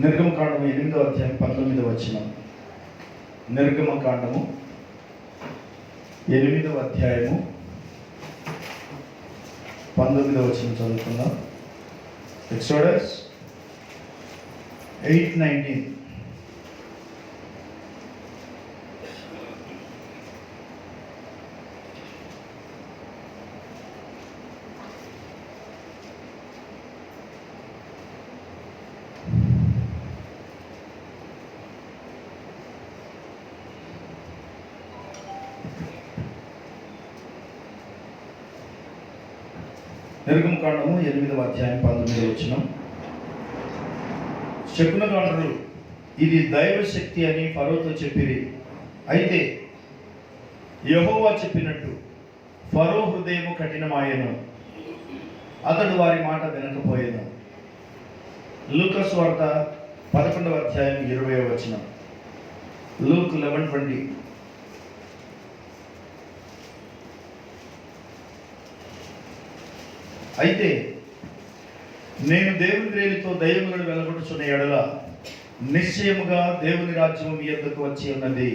నిర్గమకాండము 8వ అధ్యాయం 19వ వచనం. నిర్గమకాండము 8వ అధ్యాయము 19వ వచనం చదువుకుందాం. ఎక్సోడస్ 8:19. నిర్గమకాండము 8వ అధ్యాయం 19వ వచనం. శకునగాండ్రులు ఇది దైవశక్తి అని ఫరోతో చెప్పిరి. అయితే యెహోవా చెప్పినట్టు ఫరో హృదయము కఠినమాయెను, అతడు వారి మాట వినకపోయెను. లూకా సువార్త 11వ అధ్యాయం 20వ వచనం. లూక్ 11:20. అయితే నేను దేవుని వేలితో దయ్యములను వెలగొట్టుచున్న ఎడల నిశ్చయముగా దేవుని రాజ్యము మీ యొద్దకు వచ్చి ఉన్నది.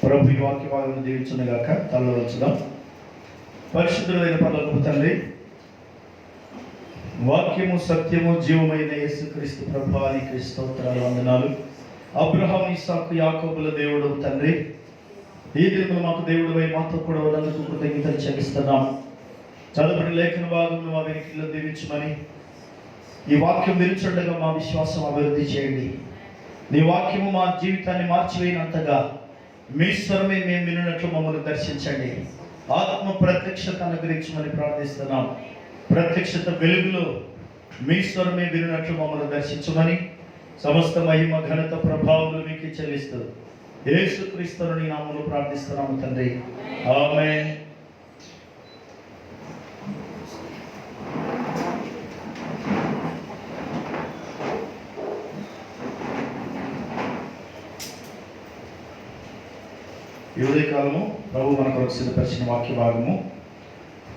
ప్రభు వాక్య భాగమును దీవించునుగాక. తలలో వచ్చుదాం. పరిశుద్ధుడైన పరలోకపు తండ్రి, వాక్యము సత్యము జీవమైన యేసుక్రీస్తు ప్రభువానికి స్తోత్రాలు, వందనాలు. అబ్రహాము ఇస్సాకు యాకోబుల దేవుడు తండ్రి, ఈ దినములు మాకు దేవుడివై మాతో కూడా ఉన్నందుకు కృతజ్ఞతలు చెల్లిస్తున్నాం. చదువుబడిన లేఖన భాగంలో మా వెనుకల్లో దీవించమని, ఈ వాక్యం విరుచుండగా మా విశ్వాసం అభివృద్ధి చేయండి. నీ వాక్యము మా జీవితాన్ని మార్చివేయనంతగా మీ స్వరమే మేము వినున్నట్లు మమ్మల్ని దర్శించండి. ఆత్మ ప్రత్యక్షత అనుగ్రహించమని ప్రార్థిస్తున్నాం. ప్రత్యక్షత వెలుగులో మీ స్వరమే వినున్నట్లు మమ్మల్ని దర్శించమని, సమస్త మహిమ ఘనత ప్రభావములు మీకు చెల్లిస్తూ యేసుక్రీస్తుని నీ నామములో ప్రార్థిస్తున్నాము తండ్రి. ఆమేన్. ఈ ఉదయకాలము ప్రభు మన కొరకు సిద్ధపరిచిన వాక్య భాగము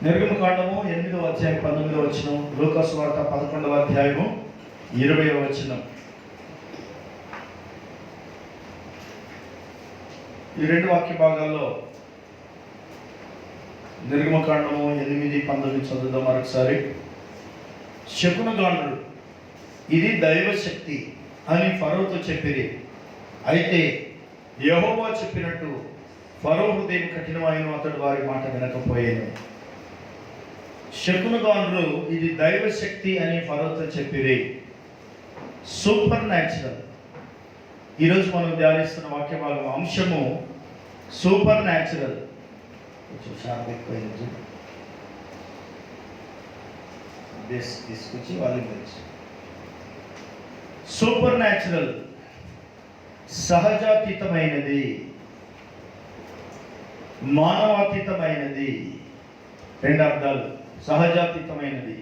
నిర్గమకాండము 8వ అధ్యాయం 19వ వచనం, లూకా సువార్త 11వ అధ్యాయము 20వ వచనం. ఈ రెండు వాక్య భాగాల్లో నిర్గమకాండము 8:19 చదువుదాం మరొకసారి. శకునగాండ్రుడు ఇది దైవశక్తి అని ఫరోతో చెప్పిరి. అయితే యెహోవా చెప్పినట్టు ఫరో హృదయం కఠినమాయెను, అతడు వారి మాట వినకపోయెను. శకునగాండ్రులు ఇది దైవశక్తి అని ఫరోతో చెప్పిరి. Super natural. ఈరోజు మనం ధ్యానిస్తున్న వాక్య భాగం అంశము సూపర్ న్యాచురల్. తీసుకొచ్చి వాళ్ళు సూపర్ న్యాచురల్, సహజాతీతమైనది, మానవాతీతమైనది. రెండు అర్థాలు: సహజాతీతమైనది,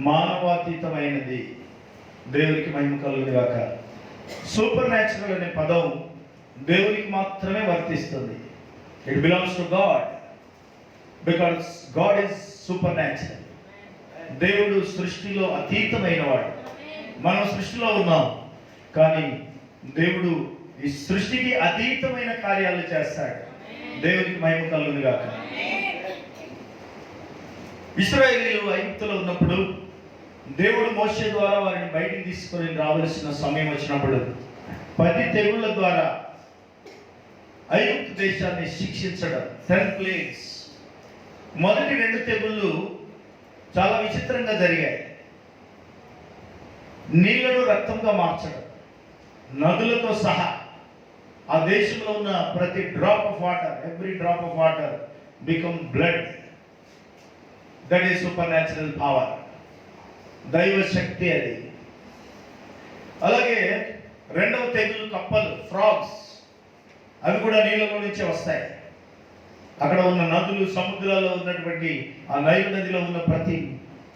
మానవాతీతమైనది. దేవునికి మహిమ కలుగుగాక. సూపర్ న్యాచురల్ అనే పదం దేవునికి మాత్రమే వర్తిస్తుంది. It belongs to God because God is super natural. దేవుడు సృష్టిలో అతీతమైన వాడు. మనం సృష్టిలో ఉన్నాం, కానీ దేవుడు ఈ సృష్టికి అతీతమైన కార్యాలు చేస్తాడు. దేవునికి మహిమ కలుగుగాక. ఇశ్రాయేలీయులు ఐగుప్తులో ఉన్నప్పుడు దేవుడు మోషే ద్వారా వారిని బయటికి తీసుకొని రావలసిన సమయం వచ్చినప్పుడు 10 తెగుళ్ళ ద్వారా ఐగుప్తు దేశాన్ని శిక్షించడం, 10 ప్లేగ్స్. మొదటి 2 తెగుళ్ళు చాలా విచిత్రంగా జరిగాయి. నీళ్లను రక్తంగా మార్చడం, నదులతో సహా ఆ దేశంలో ఉన్న ప్రతి drop of water, every drop of water become blood. That is supernatural power, దైవ శక్తి అది. అలాగే 2వ తెగులు కప్పలు, ఫ్రాగ్స్. అవి కూడా నీళ్ళలో నుంచే వస్తాయి. అక్కడ ఉన్న నదులు, సముద్రాల్లో ఉన్నటువంటి ఆ నైలు నదిలో ఉన్న ప్రతి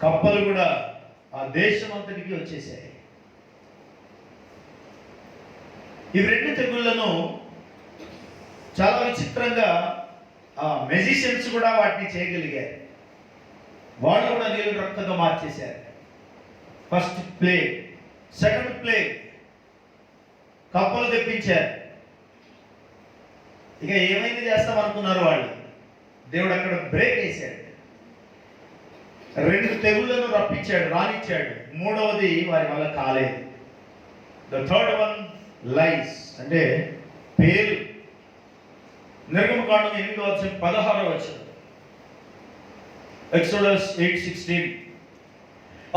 కప్పలు కూడా ఆ దేశం అంతటికి వచ్చేసాయి. ఈ 2 తెగుళ్లను చాలా విచిత్రంగా మెజిషియన్స్ కూడా వాటిని చేయగలిగారు. వాళ్ళు కూడా నీళ్ళు రక్తంగా మార్చేశారు. First plague. సెకండ్ ప్లేగ్ కప్పలు తెప్పించారు. ఇక ఏమైంది చేస్తాం అనుకున్నారు వాళ్ళు. దేవుడు అక్కడ బ్రేక్ వేశాడు. 2 తెగుళ్లను రానిచ్చాడు. మూడవది వారి వల్ల కాలేదు. ద థర్డ్ వన్ లైస్, అంటే పేరు. నిర్గమకాండం 8:16. ఎక్సోడస్ 8:16.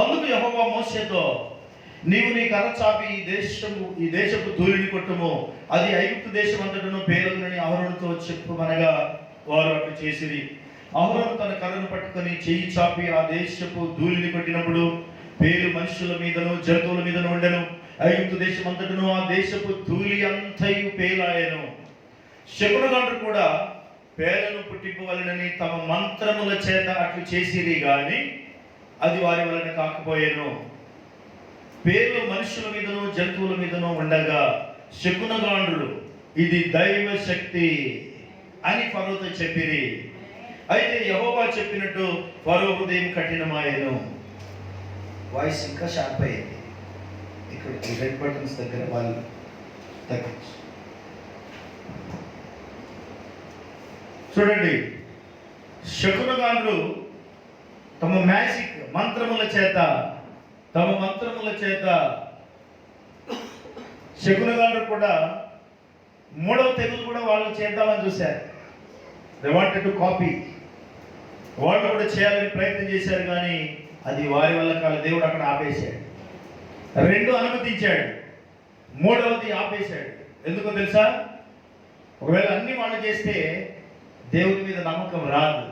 అందుకు యెహోవా మోషేతో, నీవు నీ కర్ర చాపి ఈ దేశపు ధూళిని కొట్టుము, అది ఐగుప్తు దేశం అంతటను పేరునని అహరోనుతో చెప్పుమనగా వారు అట్లు చేసిరి. అహరోను తన కర్రను పట్టుకొని చెయ్యి చాపి ఆ దేశపు ధూళిని కొట్టినప్పుడు పేరు మనుషుల మీదను జంతువుల మీదను ఉండెను. ఐగుప్తు దేశం అంతటను ఆ దేశపు ధూళి అంతయు పేలాయెను. శకునగాండ్రు కూడా పేలను పుట్టిపోవాలని తమ మంత్రముల చేత అట్లు చేసిరి గాని అది వారి వలన కాకపోయేను. పేరు మనుషుల మీదను జంతువుల మీదను ఉండగా శకునగాండ్రులు ఇది దైవ శక్తి అని ఫరోతో చెప్పిరి. అయితే యెహోవా చెప్పినట్టు ఫరో హృదయం కఠినమాయెను. వాయిస్ ఇంకా షార్ప్ అయ్యింది. ఇక్కడ రెడ్ బటన్స్ దగ్గర వాళ్ళు తగ్గించు. చూడండి, శకునగాండ్రు తమ మ్యాజిక్ మంత్రముల చేత శకునగాండ్రు కూడా మూడవ తెగులు కూడా వాళ్ళు చేద్దామని చూశారు. They wanted to copy. వాళ్ళు కూడా చేయాలని ప్రయత్నం చేశారు, కానీ అది వారి వల్ల కాదు. దేవుడు అక్కడ ఆపేశాడు. 2 అనుమతించాడు, 3వది ఆపేశాడు. ఎందుకో తెలుసా? ఒకవేళ అన్ని వాళ్ళు చేస్తే దేవుడి మీద నమ్మకం రాదు.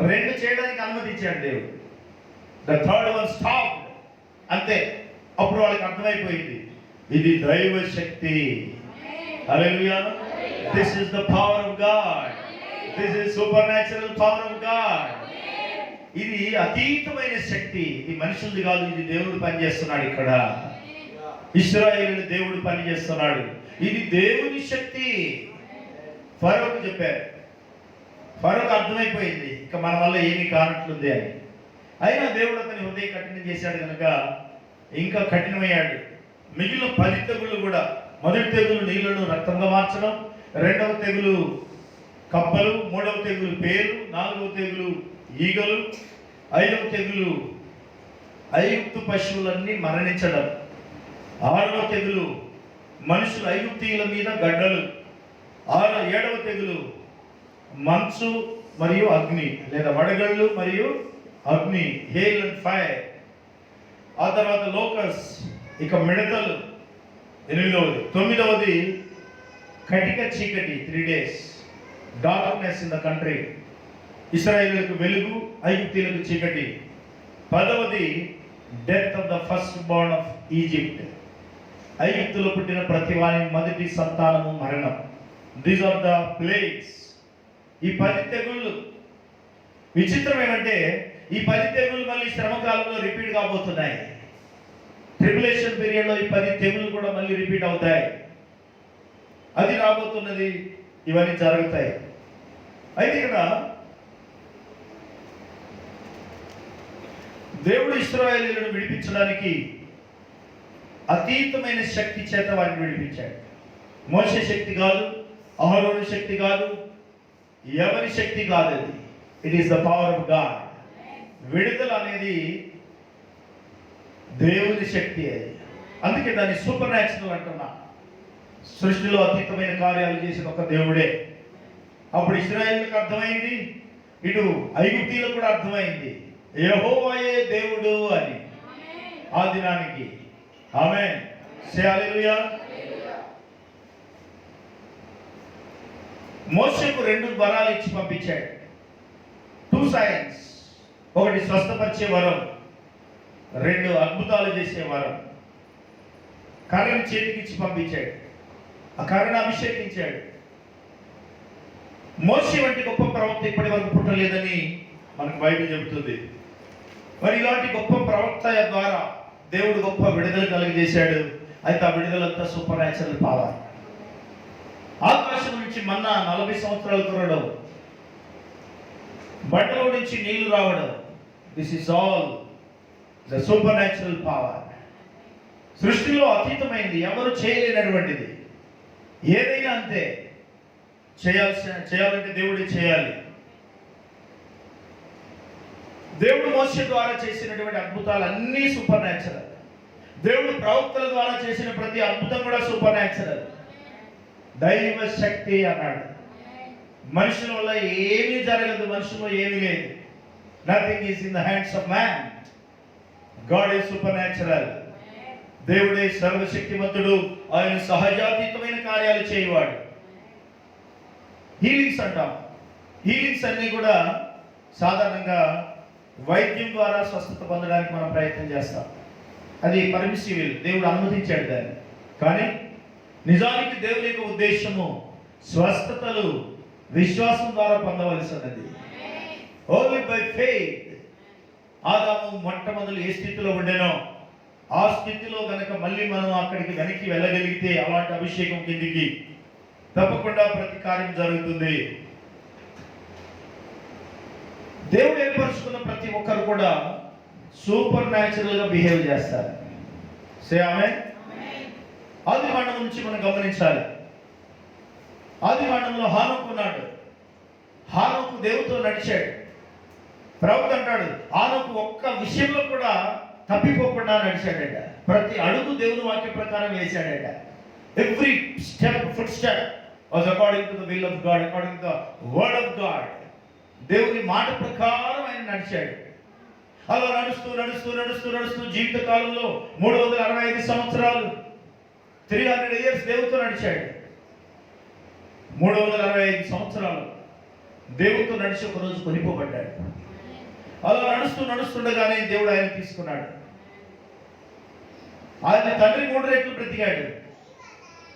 2 చేయడానికి అనుమతించాడు దేవుడు. The third one stop. అంతే. అప్పుడు వాళ్ళకి అర్థమైపోయింది, ఇది దైవ శక్తి. Hallelujah. This is the power of God. This is supernatural power of God. ఇది అతీతమైన శక్తి. ఇది మనుషులది కాదు, ఇది దేవుడు పనిచేస్తున్నాడు. ఇక్కడ ఇశ్రాయేలు దేవుడు పనిచేస్తున్నాడు. ఇది దేవుని శక్తి. ఫరోకు చెప్పారు. ఫరోకు అర్థమైపోయింది, ఇక మన వల్ల ఏమీ కానట్లుంది అని. అయినా దేవుడు అతని హృదయం కఠినం చేశాడు కనుక ఇంకా కఠినమయ్యాడు. మిగిలిన 10 తెగుళ్ళు కూడా, మొదటి తెగులు నీళ్లను రక్తంగా మార్చడం, 2వ తెగులు కప్పలు, 3వ తెగులు పేరు, 4వ తెగులు ఈగలు, 5వ తెగులు ఐగుప్తు పశువులన్నీ మరణించడం, 6వ తెగులు మనుషులు ఐగుప్తీయుల మీద గడ్డలు, 7వ తెగులు మంచు మరియు అగ్ని, లేదా వడగళ్ళు మరియు అగ్ని, హేల్ అండ్ ఫైర్. ఆ తర్వాత లోకస్, ఇక మిడతలు 8వది. 9వది కటిక చీకటి, 3 days darkness in the country. ఇశ్రాయేలులకు వెలుగు, ఐగుప్తీయులకు చీకటి. 10వది death of the first born of Egypt. ఐగుప్తులో పుట్టిన ప్రతి వారి మొదటి సంతానము మరణం. These are the plagues. ఈ 10 తెగుళ్ళు. విచిత్రం ఏమంటే ఈ 10 తెగుళ్ళు మళ్ళీ శ్రమకాలంలో రిపీట్ కాబోతున్నాయి. ట్రిబులేషన్ పీరియడ్లో ఈ 10 తెగుళ్ళు కూడా మళ్ళీ రిపీట్ అవుతాయి. అది రాబోతున్నది. ఇవన్నీ జరుగుతాయి. అయితే ఇక్కడ దేవుడు ఇశ్రాయేలీయులను విడిపించడానికి అతీతమైన శక్తి చేత వారిని విడిపించాడు. మోషే శక్తి కాదు, అహరోను శక్తి కాదు, ఎవరి శక్తి కాదు. అది it is the power of God. విడుదల అనేది దేవుని శక్తి. అది అందుకే దాన్ని సూపర్ న్యాచురల్ అంటున్నా. సృష్టిలో అతీతమైన కార్యాలు చేసిన ఒక దేవుడే. అప్పుడు ఇశ్రాయేలులకు అర్థమైంది, ఇటు ఐగుప్తీయులకు కూడా అర్థమైంది, యెహోవాయే దేవుడు అని ఆ దినానికి. ఆమేన్. సే హల్లెలూయా. మోషేకు 2 వరాలు ఇచ్చి పంపించాడు. 2 సైన్స్. ఒకటి స్వస్థపరిచే వరం, 2 అద్భుతాలు చేసే వరం. కర్రను చేతికి ఇచ్చి పంపించాడు. ఆ కర్రను అభిషేకించాడు. మోషే వంటి గొప్ప ప్రవక్త ఇప్పటి వరకు పుట్టలేదని మనకు బైబిల్ చెబుతుంది. మరి ఇలాంటి గొప్ప ప్రవక్త ద్వారా దేవుడు గొప్ప విడుదల కలిగజేశాడు. అయితే ఆ విడుదలంతా సూపర్ న్యాచురల్ పవర్. ఆకాశం నుంచి మన్నా 40 సంవత్సరాలు కురవడం, బండలో నుంచి నీళ్లు రావడం, this is all the super natural power. సృష్టిలో అతీతమైంది, ఎవరు చేయలేనటువంటిది. ఏదైనా అంతే, చేయాలంటే దేవుడే చేయాలి. దేవుడు మోషే ద్వారా చేసినటువంటి అద్భుతాలు అన్నీ సూపర్ న్యాచురల్. దేవుడు ప్రవక్తల ద్వారా చేసిన ప్రతి అద్భుతం కూడా సూపర్ న్యాచురల్. దైవ శక్తి అన్నాడు. మనుషుల వల్ల ఏమీ జరగదు, మనుషుల్లో ఏమీ లేదు. Nothing is in the hands of man. God is super natural. దేవుడే సర్వశక్తిమంతుడు. ఆయన సహజాతీతమైన కార్యాలు చేయవాడు. హీలింగ్స్ అంటాం. హీలింగ్స్ అన్నీ కూడా సాధారణంగా వైద్యం ద్వారా స్వస్థత పొందడానికి మనం ప్రయత్నం చేస్తాం. అది పర్మిసిబుల్, దేవుడు అనుమతించాడు దాన్ని. కానీ నిజానికి దేవుని యొక్క ఉద్దేశము స్వస్థతలు విశ్వాసం ద్వారా పొందవలసినది. Only by faith. ఆదాము మొట్టమొదలు ఏ స్థితిలో ఉండేనో ఆ స్థితిలో గనక మళ్ళీ మనం అక్కడికి వెనక్కి వెళ్ళగలిగితే అలాంటి అభిషేకం కిందికి తప్పకుండా ప్రతి కార్యం జరుగుతుంది. దేవుడు ఏర్పరచుకున్న ప్రతి ఒక్కరు కూడా సూపర్ న్యాచురల్ గా బిహేవ్ చేస్తారు. సే ఆమేన్. ఆదికాండం నుంచి మనం గమనించాలి. ఆదికాండంలో హానోకు ఉన్నాడు. హానోకు దేవుడితో నడిచాడు. ప్రవక్త అంటాడు, హానోకు ఒక్క విషయంలో కూడా తప్పిపోకుండా నడిచాడట. ప్రతి అడుగు దేవుని వాక్య ప్రకారం వేశాడట. Every step, foot step was according to the will of God, according to the word of God. దేవుని మాట ప్రకారం ఆయన నడిచాడు. అలా నడుస్తూ నడుస్తూ నడుస్తూ నడుస్తూ జీవిత కాలంలో 365 సంవత్సరాలు 300 years దేవుడితో నడిచాడు. 365 సంవత్సరాలు దేవుడితో నడిచి ఒక రోజు కొనిపోబడ్డాడు. అలా నడుస్తూ నడుస్తుండగానే దేవుడు ఆయన తీసుకున్నాడు. ఆయన తండ్రి 3 రెట్లు బ్రతికాడు.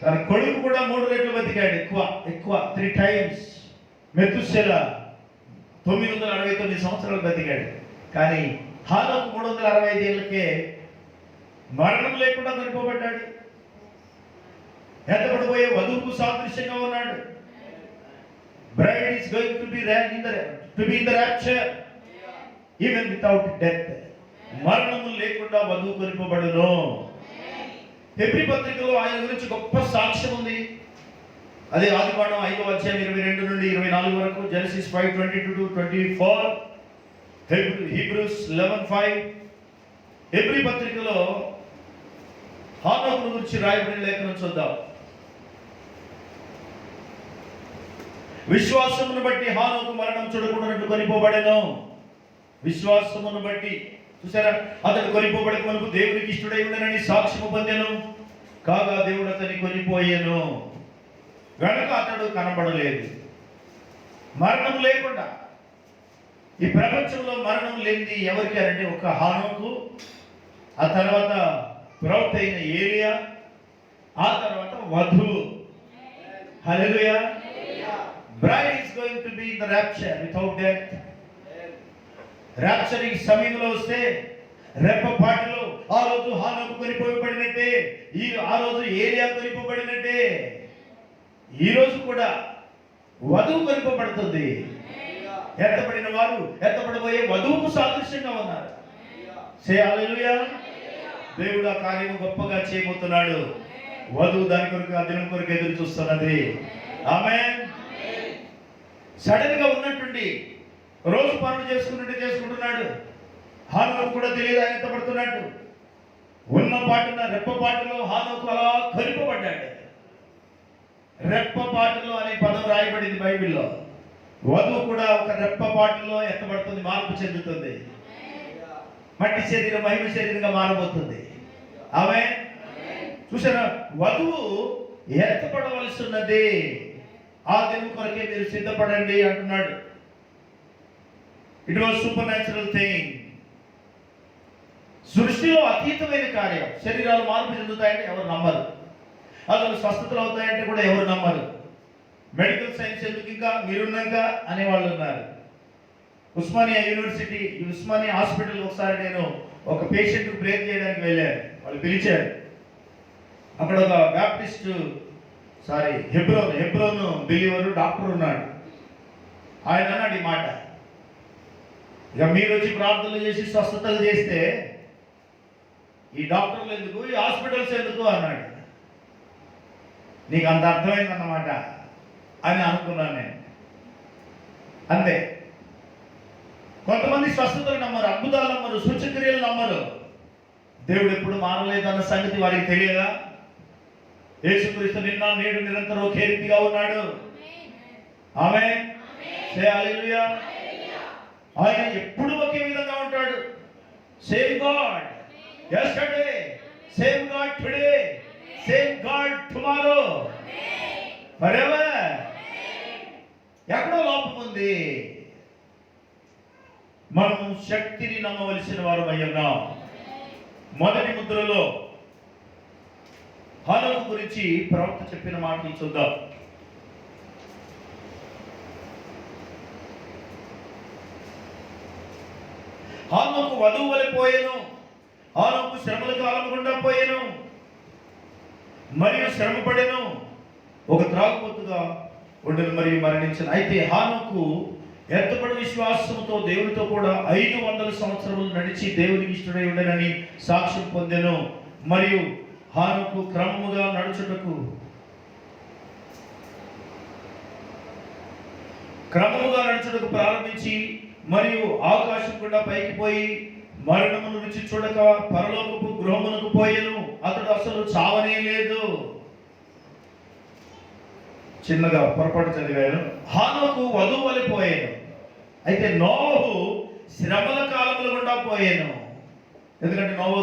తన కొడుకు కూడా 3 రెట్లు బ్రతికాడు. ఎక్కువ 3 times. మెతుషెల 969 సంవత్సరాలు బ్రతికాడు. కానీ హానోకు 365 ఏళ్ళకే మరణం లేకుండా చనిపోబడ్డాడు. ఎత్తబడిపోయే వధువుకు సాదృశ్యంగా ఉన్నాడు. Braid is going to be in the rapture even without death. మరణము లేకుండా వధువు కొనిపోబడును. హెబ్రీ పత్రికలో ఆయన గురించి గొప్ప సాక్ష్యం ఉంది. అదే ఆదికాండం 5వ అధ్యాయం 22 నుండి 24 వరకు, జెనసిస్ 5:22-24, హీబ్రూస్ 11:5. హెబ్రీ పత్రికలో హానోకు గురించి రాయబడిన లేఖనం చూద్దాం. విశ్వాసమును బట్టి హానోకు మరణం చూడకుండానట్లు కొనిపోబడెను. విశ్వాసమును బట్టి, చూసారా, అతడు కొనిపోబడక మనకు దేవునికి ఇష్టడై ఉండనని సాక్ష్యము పొందెను. కాగా దేవుడు అతన్ని కొనిపోయెను గనుక అతడు కనబడలేదు. మరణం లేకుండా ఈ ప్రపంచంలో మరణం లేనిది ఎవరికి అంటే ఒక హానోకు, ఆ తర్వాత ప్రవక్త అయిన ఏలియా, ఆ తర్వాత వధువు. Hallelujah. Bride is going to be in the rapture without death. రాప్చరింగ్ సమయంలో వస్తే రెప్పపాటులో ఆ రోజు హానోకు కొనిపోబడినట్టే, ఆ రోజు ఏలియా కొనిపోబడినట్టే, ఈ రోజు కూడా వధువు కొనిపోబడుతుంది. ఎత్తబడిన వారు ఎత్తబడిపోయే వధువుకు సాదృశ్యంగా ఉన్నారు. సే హల్లెలూయా. దేవుడు ఆ కార్యము గొప్పగా చేయబోతున్నాడు. వధువు దాని కొరకు, ఆ దినం కొరకు ఎదురు చూస్తున్నది. ఆమేన్. సడన్ గా ఉన్నట్టుండి రోజు పనులు చేసుకుంటున్నాడు. హానోకు కూడా తెలియదు ఆయన ఎత్తబడుతున్నట్టు. ఉన్న పాటున రెప్పపాటులో హానోకు అలా కొనిపోబడ్డాడు. రెప్పపాటులో అనే పదం రాయబడింది బైబిల్లో. వధువు కూడా ఒక రెప్పపాటులో ఎత్తబడుతుంది, మార్పు చెందుతుంది. మట్టి శరీరం మహిమ శరీరంగా మారబోతుంది. ఆమేన్. చూసారా, వధువు ఎత్తపడవలసి ఉన్నది. ఆ దినం కొరకే మీరు సిద్ధపడండి అంటున్నాడు. It was super natural thing. సృష్టిలో అతీతమైన కార్యం. శరీరాలు మార్పు చెందుతాయంటే ఎవరు నమ్మరు. అసలు స్వస్థతలు అవుతాయంటే కూడా ఎవరు నమ్మరు. మెడికల్ సైన్స్ ఎందుకు ఇంకా మీరున్నాక అనేవాళ్ళు ఉన్నారు. ఉస్మానియా యూనివర్సిటీ, ఉస్మానియా హాస్పిటల్ ఒకసారి నేను ఒక పేషెంట్ బ్రేక్ చేయడానికి వెళ్ళాను. వాళ్ళు పిలిచారు. అక్కడ ఒక బ్యాప్టిస్ట్ హెబ్రోన్ బిలీవరు డాక్టర్ ఉన్నాడు. ఆయన అన్నాడు ఈ మాట, ఇక మీరు వచ్చి ప్రార్థనలు చేసి స్వస్థతలు చేస్తే ఈ డాక్టర్లు ఎందుకు, ఈ హాస్పిటల్స్ ఎందుకు అన్నాడు. నీకు అంత అర్థమైందన్నమాట అని అనుకున్నాను నేను. అంతే. కొంతమంది స్వస్థతలు నమ్మరు, అద్భుతాలు నమ్మరు, సూచక్రియలు నమ్మరు. దేవుడు ఎప్పుడు మారలేదన్న సంగతి వారికి తెలియదా? యేసుక్రీస్తు నిన్న నేడు నిరంతరం ఒకే రీతిగా ఉన్నాడు. ఆమేన్. హల్లెలూయా. ఆయన ఎప్పుడు ఒకే విధంగా ఉంటాడు. Same God yesterday, same God today, same God tomorrow, forever. ఎక్కడో లోపం ఉంది. మనము శక్తిని నమ్మవలసిన వారు అయ్యున్నాం. మొదటి ముద్రలో హనోకు గురించి ప్రవక్త చెప్పిన మాటలు చూద్దాం. హనోకు వధువు వలె పోయెను, హనోకు శ్రమల కాలం గుండా పోయెను, మరియు శ్రమ పడెను, ఒక త్రాగుబోతుగా ఉండెను, మరియు మరణించెను. అయితే హనోకు ఎత్తబడి విశ్వాసంతో దేవునితో కూడా 500 సంవత్సరములు నడిచి దేవునికి ఇష్టడై ఉండెనని సాక్ష్యం పొందెను. మరియు హనోకు క్రమముగా నడుచుటకు ప్రారంభించి మరియు ఆకాశం గుండా పైకి పోయి మరణమును రుచి చూడక పరలోకపు గృహమునకు పోయెను. అతడు అసలు చావనే లేదు. చిన్నగా పొరపాటు చదివాను. హనోకు వధువు వలె పోయాను. అయితే నోవహు శ్రమల కాలముల గుండా పోయాను. ఎందుకంటే నోవహు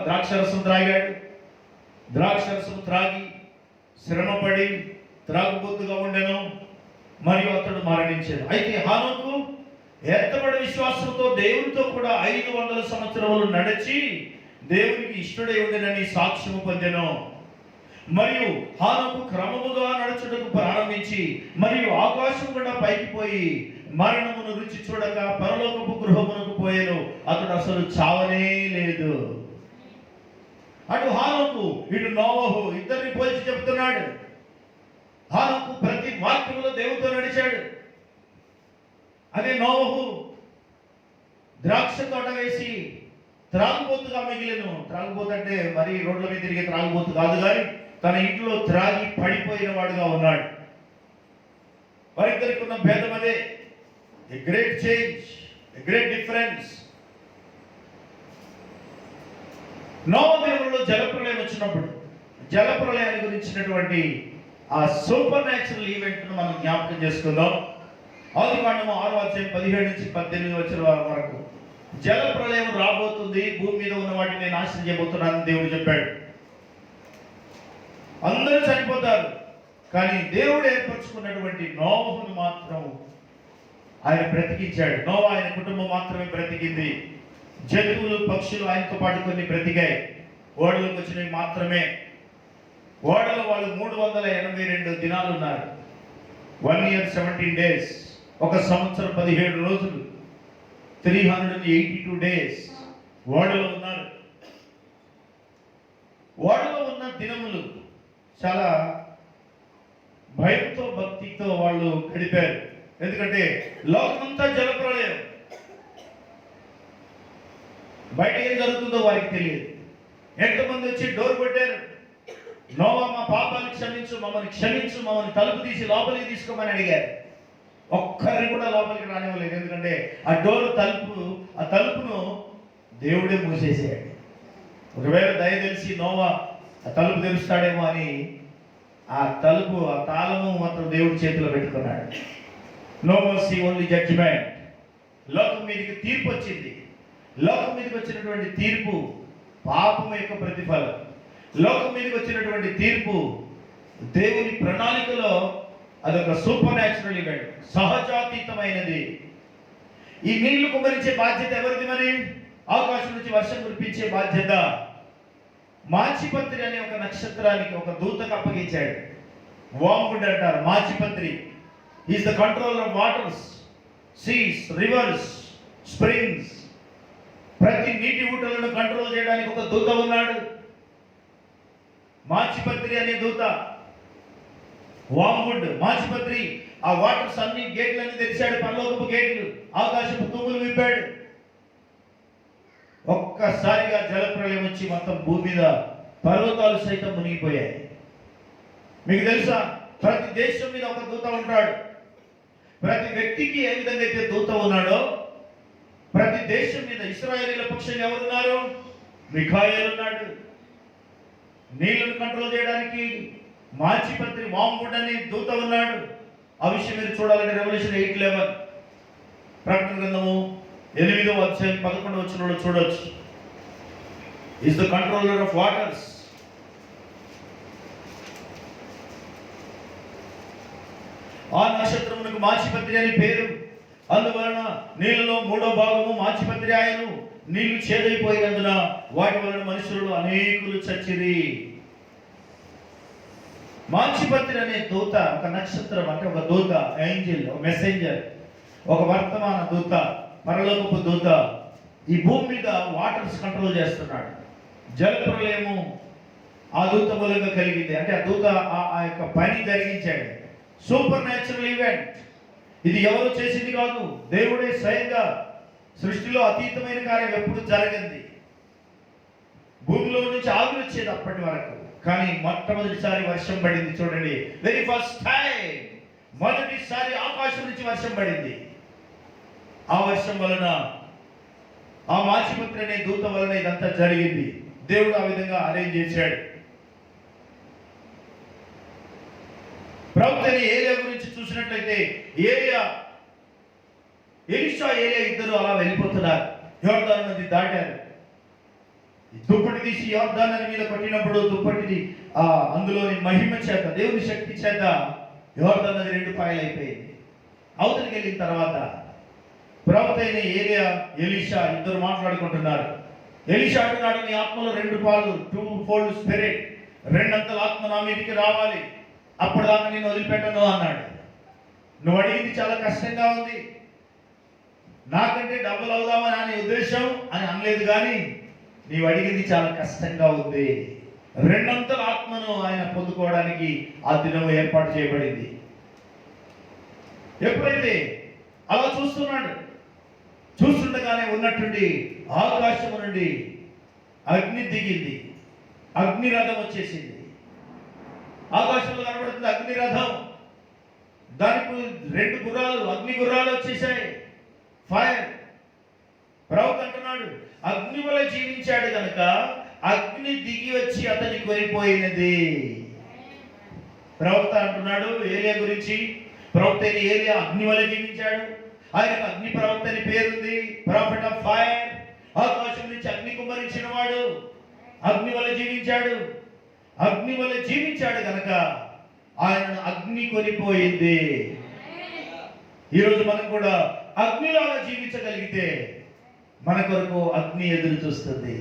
ద్రాక్షరసం త్రాగాడు. ద్రాక్షరసం త్రాగి శ్రమపడి త్రాగుబోతుగా ఉండెను, మరియు అతడు మరణించాడు. అయితే హనోకు ఎత్తబడి విశ్వాసంతో దేవునితో కూడా 500 సంవత్సరములు నడిచి దేవునికి ఇష్టడై ఉండెనని సాక్ష్యము పొందెను. మరియు హనోకు క్రమముగా నడుచుటకు ప్రారంభించి మరియు ఆకాశం గుండా పైకి పోయి మరణమును రుచి చూడక పరలోకపు గృహమునకు పోయెను. అతడు అసలు చావనే లేదు. అటు హనోకు ఇటు నోవహు ఇద్దరిని పోల్చి చెబుతున్నాడు. హనోకు ప్రతి వాక్యములో దేవునితో నడిచాడు. అదే నోవహు ద్రాక్ష తోట వేసి త్రాగుబోతుగా మిగిలిను. త్రాగుబోతు అంటే మరి రోడ్ల మీద తిరిగే త్రాగుబోతు కాదు, కానీ తన ఇంట్లో త్రాగి పడిపోయిన వాడుగా ఉన్నాడు. వారిద్దరికి ఉన్న భేదం అదే. A great change, a great difference. నోవహు దినములలో జలప్రలయం వచ్చినప్పుడు జలప్రలయాన్ని గురించినటువంటి ఆ సూపర్ న్యాచురల్ ఈవెంట్ను మనం జ్ఞాపకం చేసుకుందాం. ఆదికాండము 6వ అధ్యాయం 17 నుంచి 18 వచ్చిన వరకు జల ప్రళయం రాబోతుంది, భూమి మీద ఉన్న వాటిని నేను నాశనం చేయబోతున్నానని దేవుడు చెప్పాడు. అందరూ చనిపోతారు, కానీ దేవుడు ఏర్పరచుకున్నటువంటి నోవహును మాత్రం ఆయన బ్రతికించాడు. నోవహు ఆయన కుటుంబం మాత్రమే బ్రతికింది. జంతువులు పక్షులు ఆయనతో పాటు కొన్ని బ్రతికాయి. ఓడలోకి వచ్చినవి మాత్రమే. ఓడలో వాళ్ళు 382 దినాలు ఉన్నారు. 1 year 17 days, 1 సంవత్సరం 17 రోజులు, 382 days ఓడలో ఉన్నారు. ఓడలో ఉన్న దినములు చాలా భయంతో భక్తితో వాళ్ళు గడిపారు. ఎందుకంటే లోకమంతా జలప్రలయం, బయట ఏం జరుగుతుందో వారికి తెలియదు. ఎంతమంది వచ్చి డోర్ కొట్టారు, నోవా మా పాపాలు క్షమించు, మమ్మల్ని క్షమించు, మమ్మల్ని తలుపు తీసి లోపలికి తీసుకోమని అడిగారు. ఒక్కరిని కూడా లోపలికి రానివ్వలేదు. ఎందుకంటే ఆ తలుపును దేవుడే మూసేసాడు. ఒకవేళ దయ తెలిసి నోవా ఆ తలుపు తెరుస్తాడేమో అని ఆ తాళము మాత్రం దేవుడి చేతిలో పెట్టుకున్నాడు. No mercy, only judgment. లోకం మీదకి తీర్పు వచ్చింది. లోకం మీదకి వచ్చినటువంటి తీర్పు పాపం యొక్క ప్రతిఫలం. లోకం మీదకి వచ్చినటువంటి తీర్పు దేవుని ప్రణాళికలో అదొక సూపర్ న్యాచురల్ ఈవెంట్, సహజాతీతమైనది. ఈ నీళ్లు కుమ్మరించే బాధ్యత ఎవరిది? మరి ఆకాశం నుంచి వర్షం కురిపించే బాధ్యత మాచిపత్రి అనే ఒక నక్షత్రానికి, ఒక దూతకు అప్పగించాడు. వామ్గుడ్ అంటారు మాచిపత్రి. Is the control of waters, seas, rivers, springs. ప్రతి నీటి ఊటలను కంట్రోల్ చేయడానికి ఒక దూత ఉన్నాడు. మాచిపత్రి అనే దూత, వామ్గుడ్, మాచిపత్రి. ఆ వాటర్స్ అన్ని గేట్లన్నీ తెరిచాడు, పరలోకపు గేట్లు, ఆకాశపు తూములు విప్పాడు. ఒక్క ఒక్కసారిగా జలప్రలయం వచ్చి మొత్తం భూమి మీద పర్వతాలు సైతం మునిగిపోయాయి. మీకు తెలుసా, ప్రతి దేశం మీద ఒక దూత ఉంటాడు. ప్రతి వ్యక్తికి ఏ విధంగా అయితే దూత ఉన్నాడో, ప్రతి దేశం మీద ఇశ్రాయేలీల పక్షంగా ఎవరున్నారు? మిఖాయేలు ఉన్నాడు. నీళ్లను కంట్రోల్ చేయడానికి మాచిపత్రి మాంగుడ్ అనే దూత ఉన్నాడు. ఆ విషయం మీరు చూడాలంటే రెవల్యూషన్ 8:11 ప్రకటన గ్రంథము 8వ అధ్యాయం 11వ వచనంలో చూడొచ్చు. Is the controller of waters. ఆ నక్షత్రమునకు మాచిపత్రి అని పేరు. అందువలన నీళ్ళలో 3వ భాగము మాచిపత్రి ఆయను. నీళ్లు చేదైపోయినందున వాటి వలన మనుషులు అనేకులు చచ్చిరి. మాచిపత్రి అనే దూత ఒక నక్షత్రం, అంటే ఒక దూత, ఏంజెల్, ఒక మెసెంజర్, ఒక వర్తమాన దూత, పరలోకపు దూత. ఈ భూమి మీద వాటర్స్ కంట్రోల్ చేస్తున్నాడు. జలప్రలయము ఆ దూత మూలంగా కలిగింది. అంటే ఆ దూత ఆ యొక్క పని జరిగించాడు. Supernatural event. ఇది ఎవరు చేసింది కాదు, దేవుడే స్వయంగా. సృష్టిలో అతీతమైన కార్యం ఎప్పుడు జరగంది. భూమిలో నుంచి ఆవిరి వచ్చేది అప్పటి వరకు, కానీ మొట్టమొదటిసారి వర్షం పడింది. చూడండి, వెరీ ఫస్ట్ టైం, మొదటిసారి ఆకాశం నుంచి వర్షం పడింది. ఆ వర్షం వలన, ఆ మాచిపత్రి అనే దూత వలన ఇదంతా జరిగింది. దేవుడు ఆ విధంగా అరేంజ్ చేశాడు. ప్రవక్త ఏలియా గురించి చూసినట్లయితే, ఎలీషా ఏలియా ఇద్దరు అలా వెళ్ళిపోతున్నారు. యోర్దాను నది దాటారు. దుప్పటి తీసి యోర్దాను నది మీద కొట్టినప్పుడు దుప్పటిది అందులోని మహిమ చేత, దేవుని శక్తి చేత యోర్దాను నది 2 పాయలు అయిపోయింది. అవతలికి వెళ్ళిన తర్వాత ప్రవక్త అయిన ఏలియా, ఎలీషా ఇద్దరు మాట్లాడుకుంటున్నారు. ఎలీషా అంటున్నాడు, నీ ఆత్మలో 2 పాలు, 2-fold స్పిరిట్, 2 అంతల ఆత్మ నా మీదకి రావాలి, అప్పుడు దాకా నేను వదిలిపెట్టను అన్నాడు. నువ్వు అడిగింది చాలా కష్టంగా ఉంది, నాకంటే డబ్బులు అవుదామని అనే ఉద్దేశం అని అనలేదు, కానీ నీవు అడిగింది చాలా కష్టంగా ఉంది. 2 అంతల ఆత్మను ఆయన పొందుకోవడానికి ఆ దినం ఏర్పాటు చేయబడింది. ఎప్పుడైతే అలా చూస్తుండగానే ఉన్నట్టుండి ఆకాశము నుండి అగ్ని దిగింది. అగ్ని రథం వచ్చేసింది. ఆకాశంలో కనబడుతుంది అగ్ని రథం. దానికి 2 గుర్రాలు, అగ్ని గుర్రాలు వచ్చేసాయి. ఫైర్. ప్రవక్త అంటున్నాడు, అగ్ని వల్ల జీవించాడు కనుక అగ్ని దిగి వచ్చి అతని కొనిపోయినది. ప్రవక్త అంటున్నాడు ఏలియా గురించి. ప్రవక్త ఏలియా అగ్ని వల్ల జీవించాడు. ఆయనకు అగ్ని ప్రవక్త అని పేరుంది, ప్రాఫెట్ ఆఫ్ ఫైర్. ఆకాశం నుంచి అగ్ని కుమ్మరించిన వాడు. అగ్ని వల్ల జీవించాడు. అగ్ని వల్ల జీవించాడు కనుక ఆయనను అగ్ని కొనిపోయింది. ఈరోజు మనం కూడా అగ్నిలాగా జీవించగలిగితే మన కొరకు అగ్ని ఎదురు చూస్తుంది.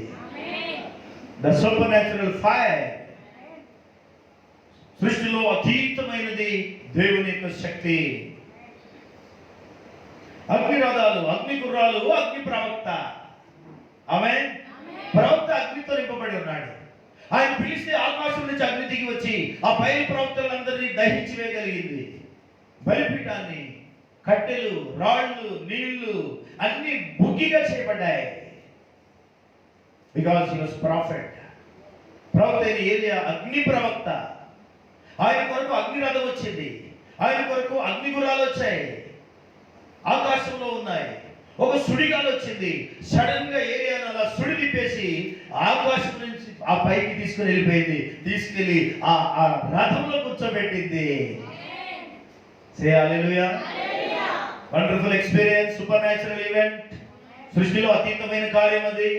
The super natural fire. సృష్టిలో అతీతమైనది దేవుని యొక్క శక్తి. అగ్ని రథాలు, అగ్ని గుర్రాలు, అగ్ని ప్రవక్త. ఆమేన్. ప్రవక్త అగ్నితో నింపబడి ఉన్నాడు. ఆయన పిలిస్తే ఆకాశం నుంచి అగ్ని దిగి వచ్చి ఆ పైన ప్రవక్తలందరినీ దహించి వేయగలిగింది. బలిపీఠాన్ని, కట్టెలు, రాళ్ళు, నీళ్లు అన్ని బుగ్గిగా చేయబడ్డాయి. Because he was prophet. ప్రవక్త అయిన ఏలియా అగ్ని ప్రవక్త. ఆయన కొరకు అగ్ని రథం వచ్చింది. ఆయన కొరకు అగ్ని గుర్రాలు వచ్చాయి, ఆకాశంలో ఉన్నాయి. ఒక సుడిగాలు వచ్చింది. సడన్ గా ఏలియాను అలా సుడి తిప్పేసి ఆకాశం నుంచి ఆ పైకి తీసుకుని వెళ్ళిపోయింది. తీసుకెళ్లి ఆ రథంలో కూర్చోబెట్టింది. Say hallelujah. Wonderful experience, supernatural event. సృష్టిలో అతీతమైన కార్యం అది.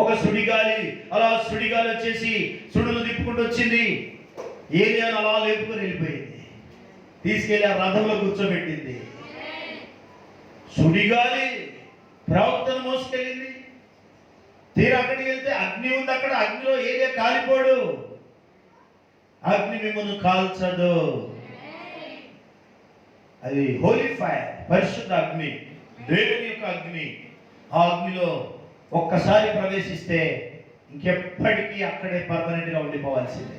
ఒక సుడిగాలి, అలా సుడిగాలి వచ్చేసి సుడులు తిప్పుకుంటూ వచ్చింది. ఏలియాను అలా లేపుకొని వెళ్ళిపోయింది. తీసుకెళ్లి ఆ రథంలో కూర్చోబెట్టింది. సుడిగాలి ప్రవక్తను మోసుకెళ్ళింది. తీరా అక్కడికి వెళ్తే అగ్ని ఉంది. అక్కడ అగ్నిలో ఏలియా కాలిపోడు. అగ్ని మిమ్మల్ని కాల్చదు. అది హోలీ ఫైర్, పరిశుద్ధ అగ్ని, దేవుని యొక్క అగ్ని. ఆ అగ్నిలో ఒక్కసారి ప్రవేశిస్తే ఇంకెప్పటికీ అక్కడే పర్మనెంట్ గా ఉండిపోవాల్సిందే.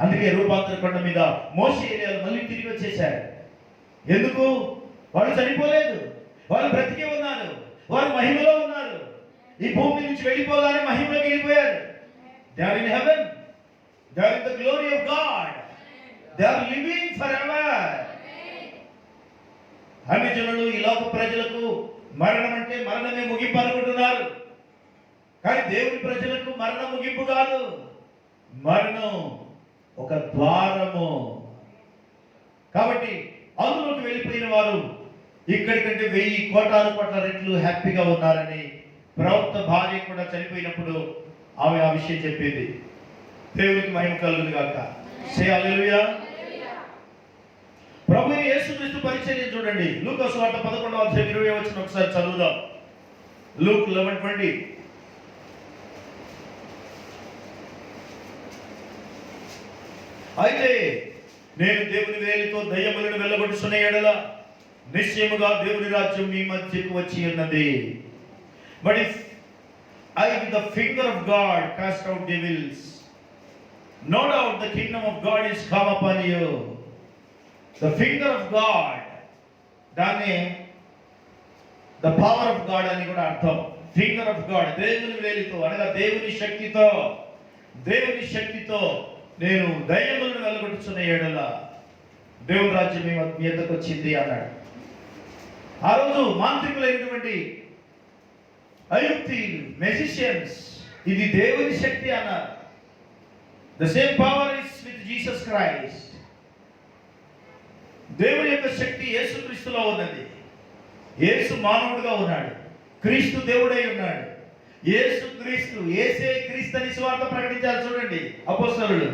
అందుకే రూపాంతర కొండ మీద మోషే ఏలియాలు మళ్ళీ తిరిగి వచ్చేశారు. ఎందుకు? వాళ్ళు చనిపోలేదు, వాళ్ళు బ్రతికే ఉన్నారు, వారు మహిమలో ఉన్నారు. ఈ భూమి నుంచి వెళ్ళిపోగానే మహిమలోకి వెళ్ళిపోయారు. They are in heaven, they are in the glory of God, they are living for ever. అన్ని జనులు, ఈ లోక ప్రజలకు మరణం అంటే మరణమే ముగింపు అనుకుంటున్నారు. కానీ దేవుని ప్రజలకు మరణం ముగింపు కాదు, మరణం ఒక ద్వారము. కాబట్టి అందులోకి వెళ్ళిపోయిన వారు ఇక్కడికంటే 1000 కోట్ల రెట్లు హ్యాపీగా ఉన్నారని ప్రవక్త భార్య కూడా చనిపోయినప్పుడు ఆమె ఆ విషయం చెప్పింది. దేవునికి మహిమ కలుగును గాక. సే హల్లెలూయా. ప్రభువైన యేసుక్రీస్తు పరిచర్య చూడండి. లూకా సువార్త 11వ అధ్యాయం 20వ వచనం ఒకసారి చదువుదాం. లూక్ 11:20. అయితే నేను దేవుని వేలితో దయ్యములను వెళ్ళగొట్టుచున్న ఎడల నిశ్చయముగా దేవుని రాజ్యం మీ మధ్యకు వచ్చి ఉన్నది. But if I with the finger of God cast out devils, no doubt the kingdom of God is come upon you. The finger of God, దాన్ని the power of God అని కూడా అర్థం. ఫింగర్ ఆఫ్ గాడ్, దేవుని వేలితో అనగా దేవుని శక్తితో నేను దయ్యములను వెళ్ళగొట్టుచున్న ఎడల దేవుని రాజ్యం మీ మీదకు వచ్చింది అన్నాడు. ఆ రోజు మాంత్రికులైనటువంటి అయుక్తి మెజిషియన్స్, ఇది దేవుని శక్తి అన్నారు. The same power is with Jesus Christ. దేవుని యొక్క శక్తి యేసుక్రీస్తులో ఉన్నది. యేసు మానవుడుగా ఉన్నాడు, క్రీస్తు దేవుడై ఉన్నాడు. యేసుక్రీస్తు, యేసే క్రీస్తు అని సువార్త ప్రకటించారు చూడండి అపోస్తలులు.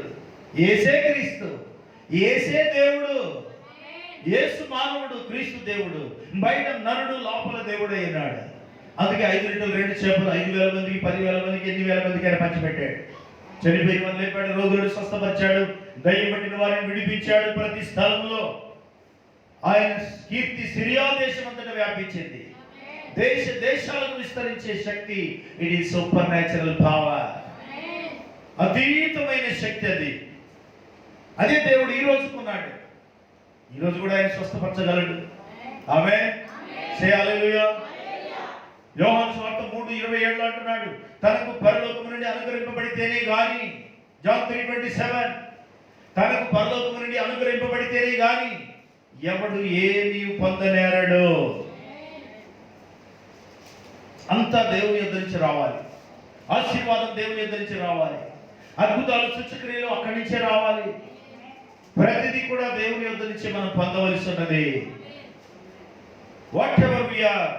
యేసే క్రీస్తు, యేసే దేవుడు. యేసు మానవుడు, క్రీస్తు దేవుడు. బయట నరుడు, లోపల దేవుడు అయినాడు. అందుకే 5 రొట్టెలు 2 చేపలు 5,000 మందికి, 10,000 మందికి, 8,000 మందికి ఆయన పంచిపెట్టాడు. చనిపోయిన వారిని లేపాడు, రోగులను స్వస్థపరిచాడు, దయ్యం పట్టిన వారిని విడిపించాడు. ప్రతి స్థలంలో ఆయన కీర్తి సిరియా దేశం అంతటా వ్యాపించింది. దేశాలకు విస్తరించే శక్తి. It is supernatural power, అతీతమైన శక్తి. అదే దేవుడు ఈ రోజుకున్నాడు. ఈ రోజు కూడా ఆయన స్వస్థపరచగలడు. ఆమేన్. సే హల్లెలూయా. యోహాను సువార్త 3:27 అంటున్నాడు, తనకు పరలోకము నుండి అనుగ్రహింపబడితేనే గాని, జాన్ 3:27, తనకు పరలోకము నుండి అనుగ్రహింపబడితేనే గాని ఎవడు ఏమీ పొందనేరడు. అంతా దేవుని యొద్ద నుంచి రావాలి. ఆశీర్వాదం దేవుని యొద్ద నుంచి రావాలి. అద్భుతాలు, సూచక్రియలు అక్కడి నుంచే రావాలి. ప్రతిదీ కూడా దేవుని యొద్ద నుంచి మనం పొందవలసి ఉన్నది. Whatever we are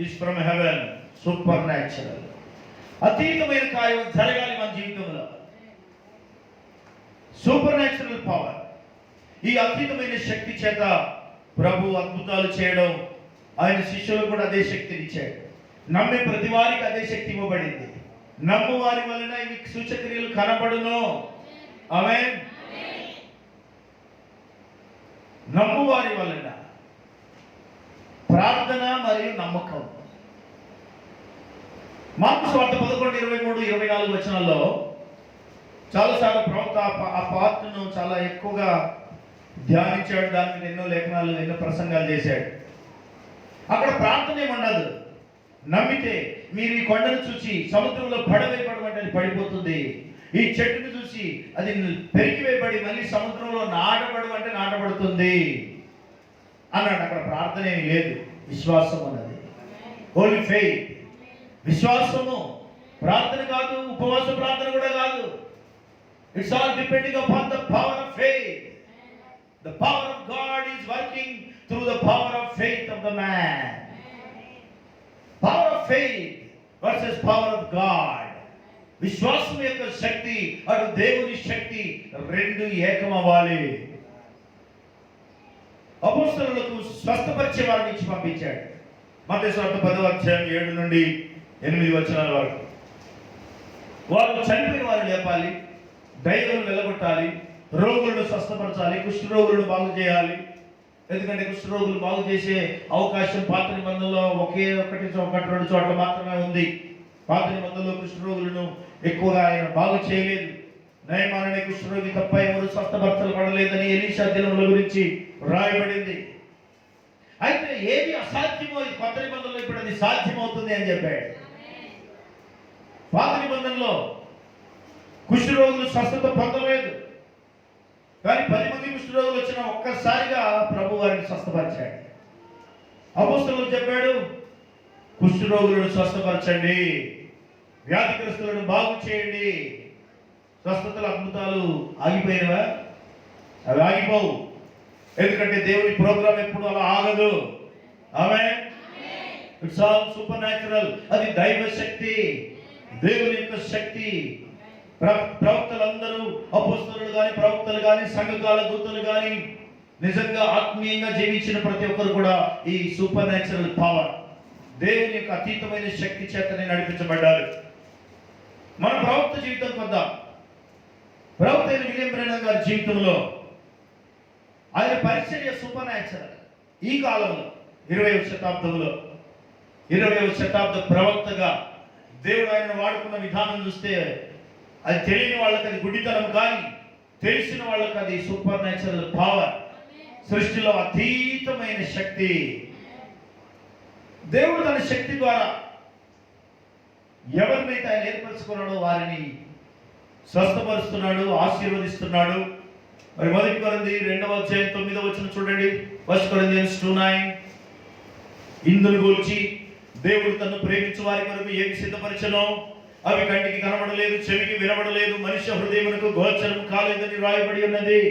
is from heaven, supernatural. అతీతమైన కార్యం జరగాలి మన జీవితంలో. Supernatural power. ఈ అతీతమైన శక్తి చేత ప్రభు అద్భుతాలు చేయడం, ఆయన శిష్యులకు కూడా అదే శక్తిని ఇచ్చాడు. నమ్మే ప్రతి వారికి అదే శక్తి ఇవ్వబడింది. నమ్ము వారి వలన ఇవి సూచక్రియలు కనబడును. ఆమేన్. నమ్ము వారి వలన ప్రార్థన మరియు నమ్మకం. మార్కు సువార్త 11:23-24 వచనాల్లో చాలాసార్లు ప్రవక్త ఆ పాత్రను చాలా ఎక్కువగా ధ్యానించాడు. దానికి ఎన్నో లేఖనాలు, ఎన్నో ప్రసంగాలు చేశాడు. అక్కడ ప్రార్థన ఏమన్నది, నమ్మితే మీరు ఈ కొండను చూసి సముద్రంలో పడవేయబడమంటే అది పడిపోతుంది. ఈ చెట్టును చూసి అది పెరిగివేయబడి మళ్ళీ సముద్రంలో నాటబడమంటే నాటబడుతుంది అన్నాడు. అక్కడ ప్రార్థన ఏమి లేదు, విశ్వాసం అన్నది. Only faith. విశ్వాసము. ప్రార్థన కాదు, ఉపవాస ప్రార్థన కూడా కాదు. It's all depending upon the power of faith. The power of God is working through the power of faith of the man. Power of faith versus power of God. విశ్వాసం యొక్క శక్తి, అటు దేవుని శక్తి, రెండు ఏకమవ్వాలి. అపోస్తలులకు స్వస్థపరిచే వారిని ఇచ్చి పంపించాడు. మత్తయి సువార్త 10:7-8 వచనాల వరకు. వారు చనిపోయిన వారిని లేపాలి, దయ్యాలను వెళ్ళగొట్టాలి, రోగులను స్వస్థపరచాలి, కుష్ఠరోగులను బాగు చేయాలి. ఎందుకంటే కుష్ఠరోగులు బాగు చేసే అవకాశం పాత నిబంధనలో ఒకటి 2 చోట్ల మాత్రమే ఉంది. పాత నిబంధనలో కుష్ఠరోగులను ఎక్కువగా ఆయన బాగు చేయలేదు. నయమాన్ అనే కుష్ఠరోగి తప్ప ఎవరు స్వస్థపరచబడలేదని ఎలీషా దినముల గురించి రాయబడింది. అయితే ఏది అసాధ్యమో ఈ కొత్త నిబంధనలో ఇప్పుడు అది సాధ్యమవుతుంది అని చెప్పాడు. పాత నిబంధనలో కుష్ఠరోగులు స్వస్థత పొందలేదు, కానీ 10 మంది కుష్ఠరోగులు వచ్చిన ఒక్కసారిగా ప్రభు వారిని స్వస్థపరిచాడు. అపోస్తలులకు చెప్పాడు, కుష్ఠరోగులను స్వస్థపరచండి, వ్యాధిగ్రస్తులను బాగు చేయండి. స్వస్థతలు అద్భుతాలు ఆగిపోయినవా? అవి ఆగిపోవు. ఎందుకంటే దేవుని ప్రోగ్రాం ఎప్పుడు అలా ఆగదు. Amen. It's all supernatural. అది దైవ శక్తి, దేవుని యొక్క శక్తి. ప్రవక్తలందరూ, అపోస్తలులు కానీ, ప్రవక్తలు కానీ, సంఘకాల దూతలు కానీ, నిజంగా ఆత్మీయంగా జీవించిన ప్రతి ఒక్కరు కూడా ఈ సూపర్ న్యాచురల్ పవర్, దేవుని యొక్క అతీతమైన శక్తి చేతనే నడిపించబడ్డారు. మన ప్రవక్త జీవితం కొద్దాం. ప్రవక్త అయిన విలియం బ్రెనన్ గారి జీవితంలో ఆయన పరిచర్య సూపర్ న్యాచురల్. ఈ కాలంలో 20వ శతాబ్దంలో 20వ శతాబ్ద ప్రవక్తగా దేవుడు ఆయన వాడుకున్న విధానం చూస్తే అది తెలియని వాళ్ళకి అది గుడ్డితనం, కానీ తెలిసిన వాళ్ళకి అది సూపర్ న్యాచురల్ పవర్, సృష్టిలో అతీతమైన శక్తి. దేవుడు తన శక్తి ద్వారా ఎవరినైతే ఆయన ఏర్పరచుకున్నాడో వారిని స్వస్థపరుస్తున్నాడు, ఆశీర్వదిస్తున్నాడు. మరి 1 కొరింథీ 2వ అధ్యాయం 9వ వచనం చూడండి. 1 Corinthians 2:9. ఇందును గూర్చి దేవుడు తన్ను ప్రేమించు వారి కొరకు ఏమి సిద్ధపరచనో అవి కంటికి కనబడలేదు, చెవికి వినబడలేదు, మనుష్య హృదయమునకు గోచరం కాలేదని రాయబడి ఉన్నది.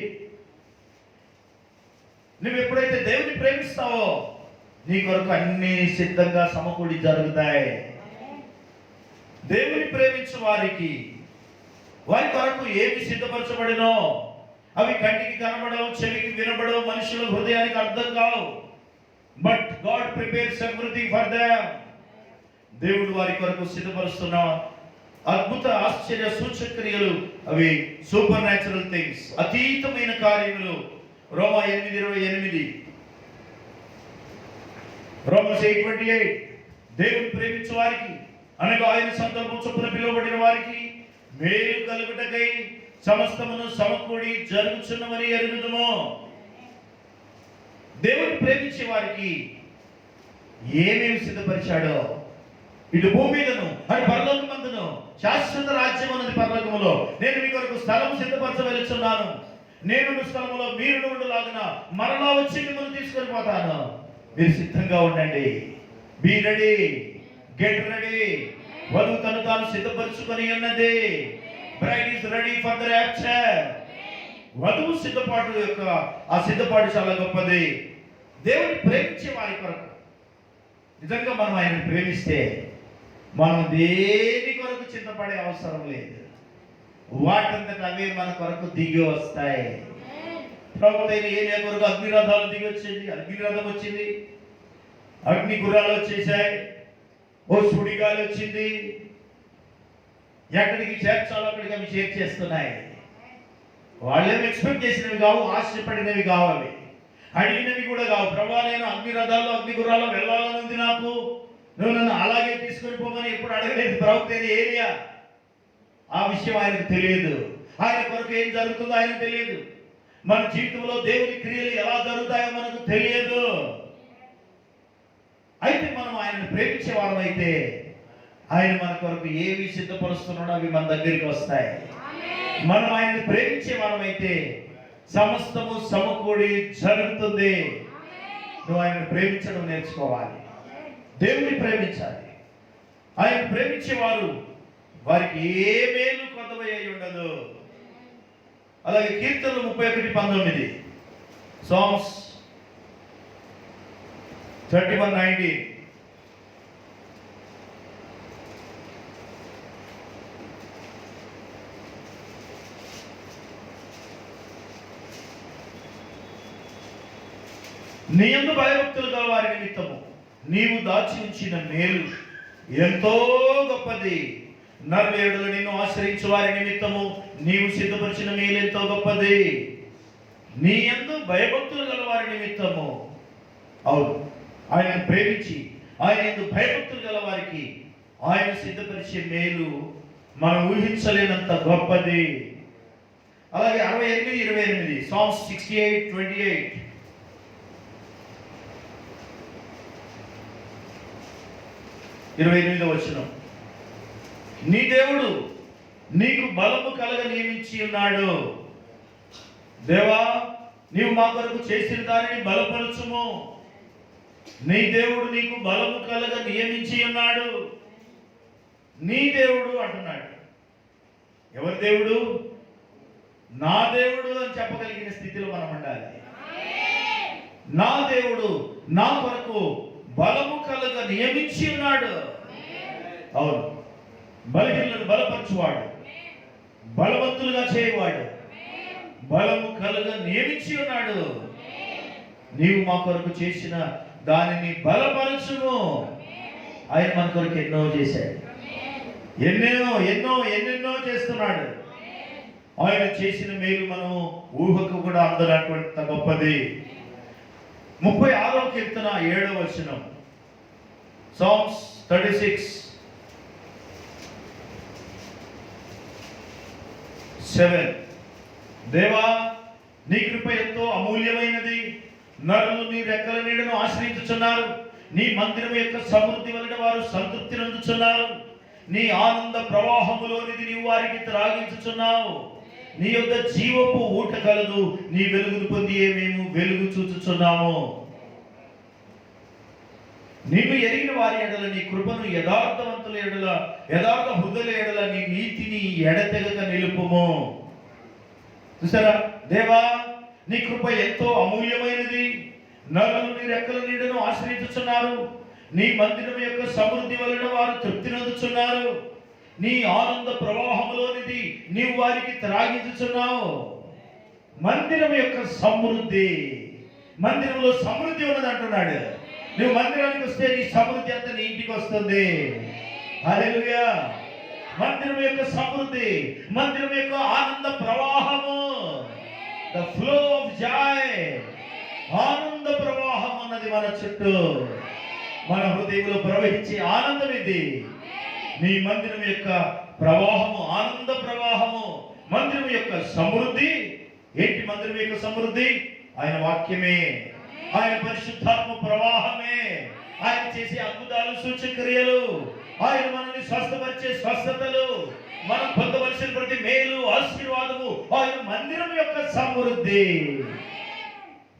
నువ్వు ఎప్పుడైతే దేవుని ప్రేమిస్తావో నీ కొరకు అన్ని సిద్ధంగా సమకూడి జరుగుతాయి. దేవుని ప్రేమించు వారికి వారి కొరకు ఏమి సిద్ధపరచబడినో అవి కంటికి కనబడవు, చెవికి వినబడవు, మనుషుల హృదయానికి అర్థం కావు. But God prepares everything for them. దేవుడు వారి కొరకు సిద్ధపరుస్తున్న అద్భుత ఆశ్చర్య సూచక్రియలు, అవి సూపర్ న్యాచురల్ థింగ్స్, అతీతమైన కార్యములు. రోమా 8:28, రోమన్స్ 8:28. దేవుని ప్రేమించు వారికి అనగా ఆయన సంకల్పం చొప్పున పిలువబడిన వారికి మేలు కలుగుటకై సమస్తమును సమకూడి జరుగుచున్నవని ఎరుగుదుము. దేవుని ప్రేమించే వారికి ఏమేమి సిద్ధపరిచాడో, ఇటు భూమి మీదను అది పరలోకమందును శాశ్వత రాజ్యం అన్నది పరలోకములో నేను మీ కొరకు స్థలం సిద్ధపరచవెలుచున్నాను. నేను స్థలములో మీరు ఉండులాగున మరలా వచ్చి మిమ్మల్ని తీసుకొని పోతాను. మీరు సిద్ధంగా ఉండండి. Be ready, get ready. వధువు తను తాను సిద్ధపరచుకొని ఉన్నది. Bride is ready for the rapture. వధువు సిద్ధపాటు యొక్క ఆ సిద్ధపాటు చాలా గొప్పది. దేవుని ప్రేమించే వారి కొరకు నిజంగా మనం ఆయనను ప్రేమిస్తే మనం దేని కొరకు చింతపడే అవసరం లేదు. వాటంతట అవే మన కొరకు దిగి వస్తాయి. ప్రవక్త అయిన ఏలియా కొరకు అగ్నిరథాలు దిగి వచ్చింది, అగ్నిరథం వచ్చింది, అగ్ని గుర్రాలు వచ్చేసాయి, ఓ సుడిగాలి వచ్చింది. ఎక్కడికి చేర్చాలో అక్కడికి అవి చేర్చేస్తున్నాయి. వాళ్ళేమి ఎక్స్పెక్ట్ చేసినవి కావు, ఆశపడినవి కావు, అవి అడిగినవి కూడా కావు. ప్రభా నేను అగ్ని రథాల్లో అగ్ని గుర్రాల్లో వెళ్ళాలని ఉంది, నాకు నువ్వు నన్ను అలాగే తీసుకొని పోమని ఎప్పుడు అడగలేదు ప్రవక్త ఏలియా. ఆ విషయం ఆయనకు తెలియదు. ఆయన కొరకు ఏం జరుగుతుందో ఆయనకు తెలియదు. మన జీవితంలో దేవుని క్రియలు ఎలా జరుగుతాయో మనకు తెలియదు. అయితే మనం ఆయనను ప్రేమించే వారం అయితే ఆయన మన కొరకు ఏవి సిద్ధపరుస్తున్నాడో అవి మన దగ్గరికి వస్తాయి. మనం ఆయన్ని ప్రేమించే వారం అయితే సమస్తము సమకూడి జరుగుతుంది. నువ్వు ఆయనను ప్రేమించడం నేర్చుకోవాలి. దేవుని ప్రేమించాలి. ఆయన ప్రేమించేవారు వారికి ఏ మేలు కొదవయ్యి ఉండదు. అలాగే కీర్తనలు 31:19, సాంగ్స్ 31:19. నీ యందు భయభక్తులు గల వారి నిమిత్తము నీవు దాచి ఉంచిన మేలు ఎంతో గొప్పది. నరుల ఎడల నిన్ను ఆశ్రయించు వారి నిమిత్తము నీవు సిద్ధపరిచిన మేలు ఎంతో గొప్పది. నీ యందు భయభక్తులు గల వారి నిమిత్తము, అవును, ఆయన ప్రేమించి ఆయన యందు భయభక్తులు గల వారికి ఆయన సిద్ధపరిచే మేలు మనం ఊహించలేనంత గొప్పది. అలాగే 68:28, సాంగ్స్ 68:28. నీ దేవుడు నీకు బలము కలగ నియమించి ఉన్నాడు. దేవా, నీవు మా కొరకు చేసిన దానిని బలపరచుము. నీ దేవుడు నీకు బలము కలగ నియమించి ఉన్నాడు. నీ దేవుడు అంటున్నాడు. ఎవరి దేవుడు? నా దేవుడు అని చెప్పగలిగిన స్థితిలో మనం ఉండాలి. నా దేవుడు నా కొరకు బలము కలగ నియమించి ఉన్నాడు. అవును, బలహీనులను బలపరచువాడు, బలవంతులుగా చేయవాడు, బలము కలగ నియమించి ఉన్నాడు. నీవు మా కొరకు చేసిన దానిని బలపరచుము. ఆయన మన కొరకు ఎన్నో చేశాడు, ఎన్నెన్నో చేస్తున్నాడు. ఆయన చేసిన మేలు మనం ఊహకు కూడా అందనటువంటి గొప్పది. 36వ కీర్తన 7వ వచనం, Psalms 36:7. దేవా, నీ కృప ఎంతో అమూల్యమైనది. నరులు నీ రెక్కల నీడను ఆశ్రయించుచున్నారు. నీ మందిరం యొక్క సమృద్ధి వలన వారు సంతృప్తి నందుచున్నారు. నీ ఆనంద ప్రవాహములోనిది నీవు వారికి త్రాగించుచున్నావు. నీ యొద్ద జీవపు ఊట కలదు. నీ వెలుగును పొంది మేము వెలుగు చూచుచున్నాము. నిన్ను ఎరిగిన వారి ఎడల నీ కృపను, యథార్థవంతుల ఎడల, యథార్థ హృదయుల ఎడల నీ నీతిని ఎడతెగక నిలుపుము. చూసారా? దేవా, నీ కృప ఎంతో అమూల్యమైనది. నరులు నీ రెక్కల నీడను ఆశ్రయించుచున్నారు. నీ మందిరం యొక్క సమృద్ధి వలన వారు తృప్తి నందుచున్నారు. నీ ఆనంద ప్రవాహంలోనిది నీవు వారికి త్రాగించుచున్నావు. మందిరం యొక్క సమృద్ధి, మందిరంలో సమృద్ధి ఉన్నది అంటున్నాడు. నువ్వు మందిరానికి వస్తే నీ సమృద్ధి అంతా నీ ఇంటికి వస్తుంది. హల్లెలూయా. మందిరం యొక్క సమృద్ధి, మందిరం యొక్క ఆనంద ప్రవాహము, ద ఫ్లో ఆఫ్ జాయ్, ఆనంద ప్రవాహం అన్నది మన చుట్టూ, మన హృదయంలో ప్రవహించే ఆనందం ఇది. నీ మందిరం యొక్క ప్రవాహము, ఆనంద ప్రవాహము, మందిరం యొక్క సమృద్ధి. ఏంటి మందిరం యొక్క సమృద్ధి? ఆయన వాక్యమే, ఆయన పరిశుద్ధాత్మ ప్రవాహమే, ఆయన చేసే అద్భుతాలు, సూచక్రియలు, ఆయన మనల్ని స్వస్థపరిచే స్వస్థతలు, మనం పొందవలసిన ప్రతి మేలు, ఆశీర్వాదము ఆయన మందిరం యొక్క సమృద్ధి.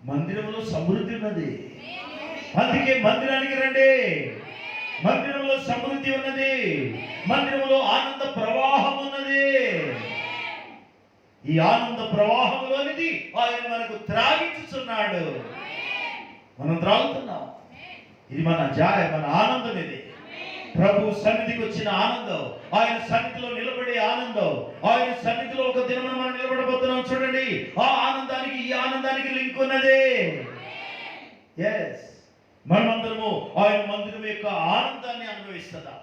మందిరంలో సమృద్ధి ఉన్నది. అందుకే మందిరానికి రండి. మందిరంలో సమృద్ధి ఉన్నది. మందిరంలో ఆనంద ప్రవాహం ఉన్నది. ఈ ఆనంద ప్రవాహంలోనిది ఆయన మనకు త్రాగించుచున్నాడు. మనం త్రాగుతున్నాం. ఇది మన జాయ, మన ఆనందం. ఇది ప్రభు సన్నిధికి వచ్చిన ఆనందం, ఆయన సన్నిధిలో నిలబడే ఆనందం. ఆయన సన్నిధిలో ఒక దినం మనం నిలబడబోతున్నాం. చూడండి, ఆ ఆనందానికి ఈ ఆనందానికి లింక్ ఉన్నది. ఎస్, మనమందరము ఆయన మందిరం యొక్క ఆనందాన్ని అనుభవిస్తున్నాం.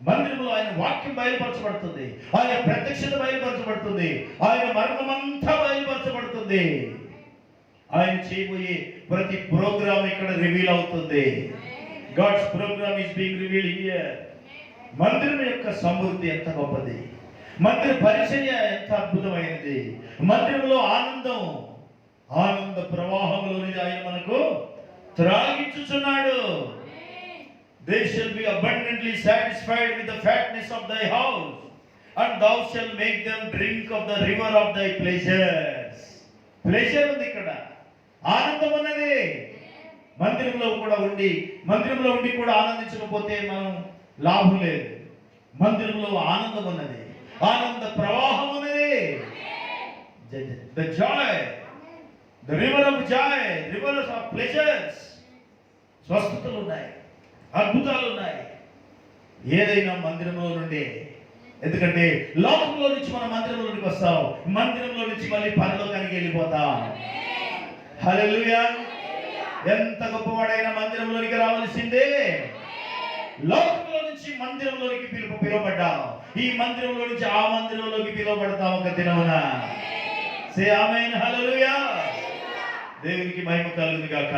మందిరంలో ఆయన వాక్యం బయలుపరచబడుతుంది, ఆయన ప్రత్యక్షత బయలుపరచబడుతుంది, ఆయన మర్మమంతా బయలుపరచబడుతుంది. ఆయన చేయబోయే ప్రతి ప్రోగ్రామ్ ఇక్కడ రివీల్ అవుతుంది. God's program is being revealed here. మందిరం యొక్క సమృద్ధి ఎంత గొప్పది, మందిర పరిచర్య ఎంత అద్భుతమైనది. మందిరంలో ఆనందం, ఆనంద ప్రవాహంలోని ఆయన మనకు త్రాగించుచున్నాడు. They shall be abundantly satisfied with the fatness of thy house, and thou shalt make them drink of the river of thy pleasures. Pleasure ఉంది ఇక్కడ, ఆనందం ఉన్నది. మందిరంలో ఉండి కూడా ఆనందించకపోతే మనం లాభం లేదు. మందిరంలో ఆనందం ఉన్నది, ఆనంద ప్రవాహం ఉన్నది. The joy, the river of joy, rivers of pleasures. స్వస్థతలు ఉన్నాయి, అద్భుతాలు ఉన్నాయి. ఏదైనా మందిరంలో నుండి. ఎందుకంటే లోకంలో నుంచి మనం మందిరంలోనికి వస్తాం, మందిరంలో నుంచి మళ్ళీ పరలోకానికి వెళ్ళిపోతాం. హల్లెలూయా. ఎంత గొప్పవాడైనా మందిరంలోనికి రావాల్సిందే. లోకంలో నుంచి మందిరంలోనికి పిలువబడ్డాం. ఈ మందిరంలో నుంచి ఆ మందిరంలోకి పిలువబడతాం ఒక దినమున. సే ఆమేన్. హల్లెలూయా. దేవునికి మహిమ కలుగును గాక.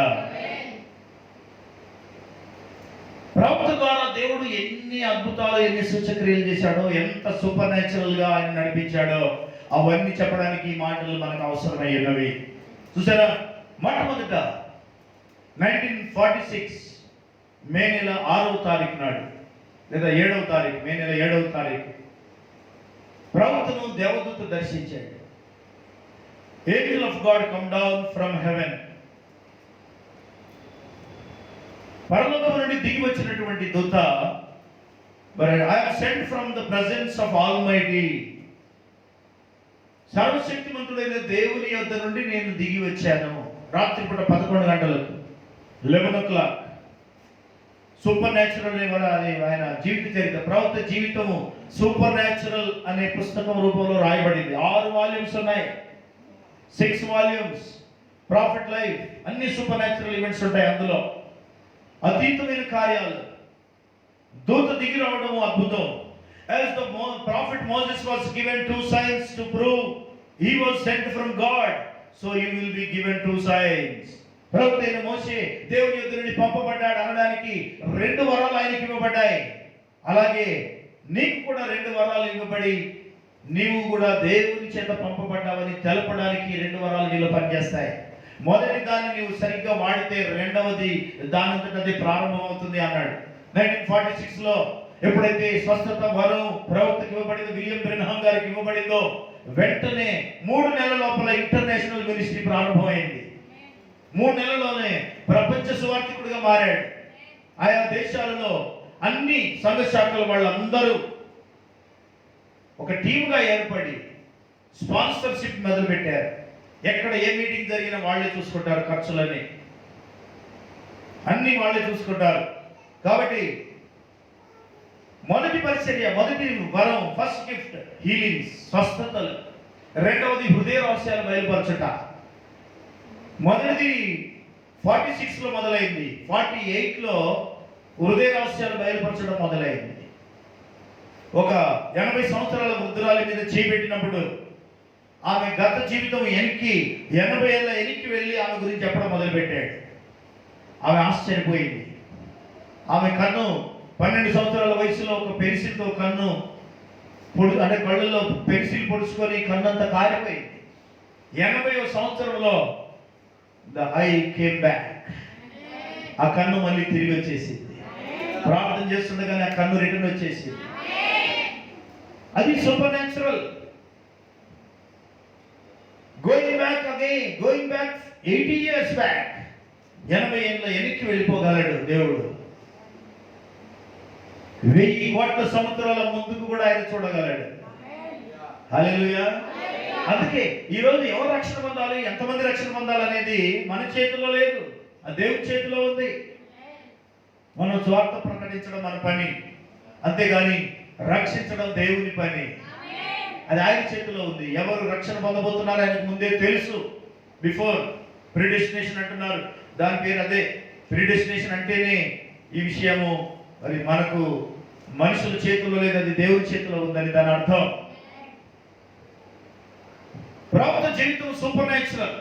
ప్రవక్త ద్వారా దేవుడు ఎన్ని అద్భుతాలు, ఎన్ని సూచక్రియలు చేశాడో, ఎంత సూపర్ న్యాచురల్ గా ఆయన నడిపించాడో, అవన్నీ చెప్పడానికి ఈ మాటలు మనకు అవసరమయ్యేవి. చూసారా? మొట్టమొదట 1946 మే నెల 6వ తారీఖు నాడు లేదా 7వ తారీఖు, మే నెల 7వ తారీఖు ప్రవక్తను దేవదూత దర్శించాడు. Angel of God come down from heaven. పరలోకం నుండి దిగి వచ్చినటువంటి దూత, I have sent from the presence of Almighty. సర్వశక్తిమంతుడైన దేవుని యొద్ద నుండి నేను దిగి వచ్చాను. రాత్రిపూట 11 గంటలకు, 11 o'clock. సూపర్ న్యాచురల్ అది ఆయన జీవిత చరిత్ర, ప్రవక్త జీవితము సూపర్ న్యాచురల్ అనే పుస్తకం రూపంలో రాయబడింది. 6 వాల్యూమ్స్ ఉన్నాయి, 6 వాల్యూమ్స్. ప్రాఫిట్ లైఫ్, అన్ని సూపర్ న్యాచురల్ ఈవెంట్స్ ఉంటాయి అందులో. అతీతమైన కార్యాలు, దూత దిగి రావడము అద్భుతం. As the prophet Moses was given 2 signs to prove he was sent from God, so you will be given 2 signs. ప్రవక్త అయిన మోషే దేవుని యొద్ద నుండి పంపబడ్డాడు అనడానికి 2 వరాలు ఆయనకి ఇవ్వబడ్డాయి. అలాగే నీకు కూడా 2 వరాలు ఇవ్వబడి నీవు కూడా దేవుని చేత పంపబడ్డావని తెలపడానికి 2 వరాలు నీలో పనిచేస్తాయి. మొదటి దాన్ని నీవు సరిగ్గా వాడితే రెండవది దానంతట అది ప్రారంభమవుతుంది అన్నాడు. 1946లో ఎప్పుడైతే స్వస్థత వరం ప్రవక్తకి ఇవ్వబడిందో, విలియం బ్రెన్హామ్ గారికి ఇవ్వబడిందో, వెంటనే 3 నెలల లోపల ఇంటర్నేషనల్ మినిస్ట్రీ ప్రారంభమైంది. 3 నెలల్లోనే ప్రపంచ సువార్థికుడిగా మారాడు. ఆయా దేశాలలో అన్ని సంఘ శాఖల వాళ్ళందరూ ఒక టీముగా ఏర్పడి స్పాన్సర్షిప్ మొదలు పెట్టారు. ఎక్కడ ఏ మీటింగ్ జరిగినా వాళ్ళే చూసుకుంటారు, ఖర్చులన్నీ అన్ని వాళ్ళే చూసుకుంటారు. కాబట్టి మొదటి పరిచర్య, మొదటి వరం, ఫస్ట్ గిఫ్ట్ హీలింగ్స్, స్వస్థతలు. రెండవది హృదయ రహస్యాలు బయలుపరచుట. మొదటిది 46లో మొదలైంది, 48లో హృదయ రహస్యాలు బయలుపరచడం మొదలైంది. ఒక 80 సంవత్సరాల వృద్ధురాలి మీద చేపెట్టినప్పుడు ఆమె గత జీవితం 80 ఏళ్ళ వెనక్కి వెళ్ళి ఆమె గురించి చెప్పడం మొదలుపెట్టాడు. ఆమె ఆశ్చర్యపోయింది. ఆమె కన్ను 12 సంవత్సరాల వయసులో ఒక పెన్సిల్తో కన్ను అంటే కళ్ళల్లో పెన్సిల్ పొడుచుకొని కన్నంతా కారిపోయింది. 80వ సంవత్సరంలో ద ఐ కేమ్ బ్యాక్. ఆ కన్ను మళ్ళీ తిరిగి వచ్చేసింది. ప్రార్థన చేస్తుండగానే ఆ కన్ను రిటర్న్ వచ్చేసింది. అది super natural. Going back again, going back 80 years back. 80 ఏళ్ళ వెనక్కి వెళ్ళిపోగలడు దేవుడు. 1000 కోట్ల సంవత్సరాల ముందుకు కూడా ఆయన చూడగలడు. హల్లెలూయా. అందుకే ఈరోజు ఎవరు రక్షణ పొందాలి, ఎంతమంది రక్షణ పొందాలి అనేది మన చేతిలో లేదు, ఆ దేవుని చేతిలో ఉంది. మనం స్వార్థ ప్రకటించడం మన పని, అంతేగాని రక్షించడం దేవుని పని. అది ఆయన చేతిలో ఉంది. ఎవరు రక్షణ పొందబోతున్నారో ఆయనకు ముందే తెలుసు. బిఫోర్ ప్రిడెస్టినేషన్ అంటున్నారు, దాని పేరు అదే. ప్రిడెస్టినేషన్ అంటేనే ఈ విషయము మరి మనకు మనుషుల చేతిలో లేదు, అది దేవుని చేతిలో ఉందని దాని అర్థం. ప్రవక్త జీవితం సూపర్ న్యాచురల్.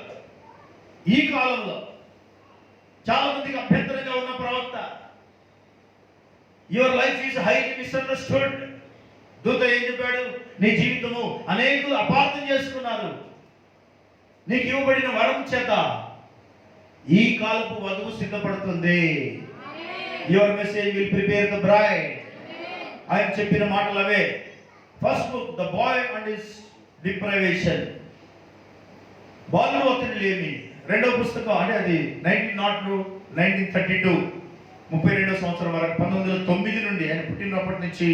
ఈ కాలంలో చాలా మందికి అభ్యంతరంగా ఉన్న ప్రవక్త, your life is highly misunderstood. దూత ఏం చెప్పాడు? నీ జీవితము అనేకులు అపార్థం చేసుకున్నారు. నీకు ఇవ్వబడిన వరం చేత ఈ కాలపు వధువు సిద్ధపడుతుంది. Your message will prepare the bride. ఆయన చెప్పిన మాటలు అవే. First book the boy and his deprivation, బాలుడు అతని లేమి. రెండవ పుస్తకం అంటే అది 1932 32వ సంవత్సరం వరకు, 1909 నుండి ఆయన పుట్టినప్పటి నుంచి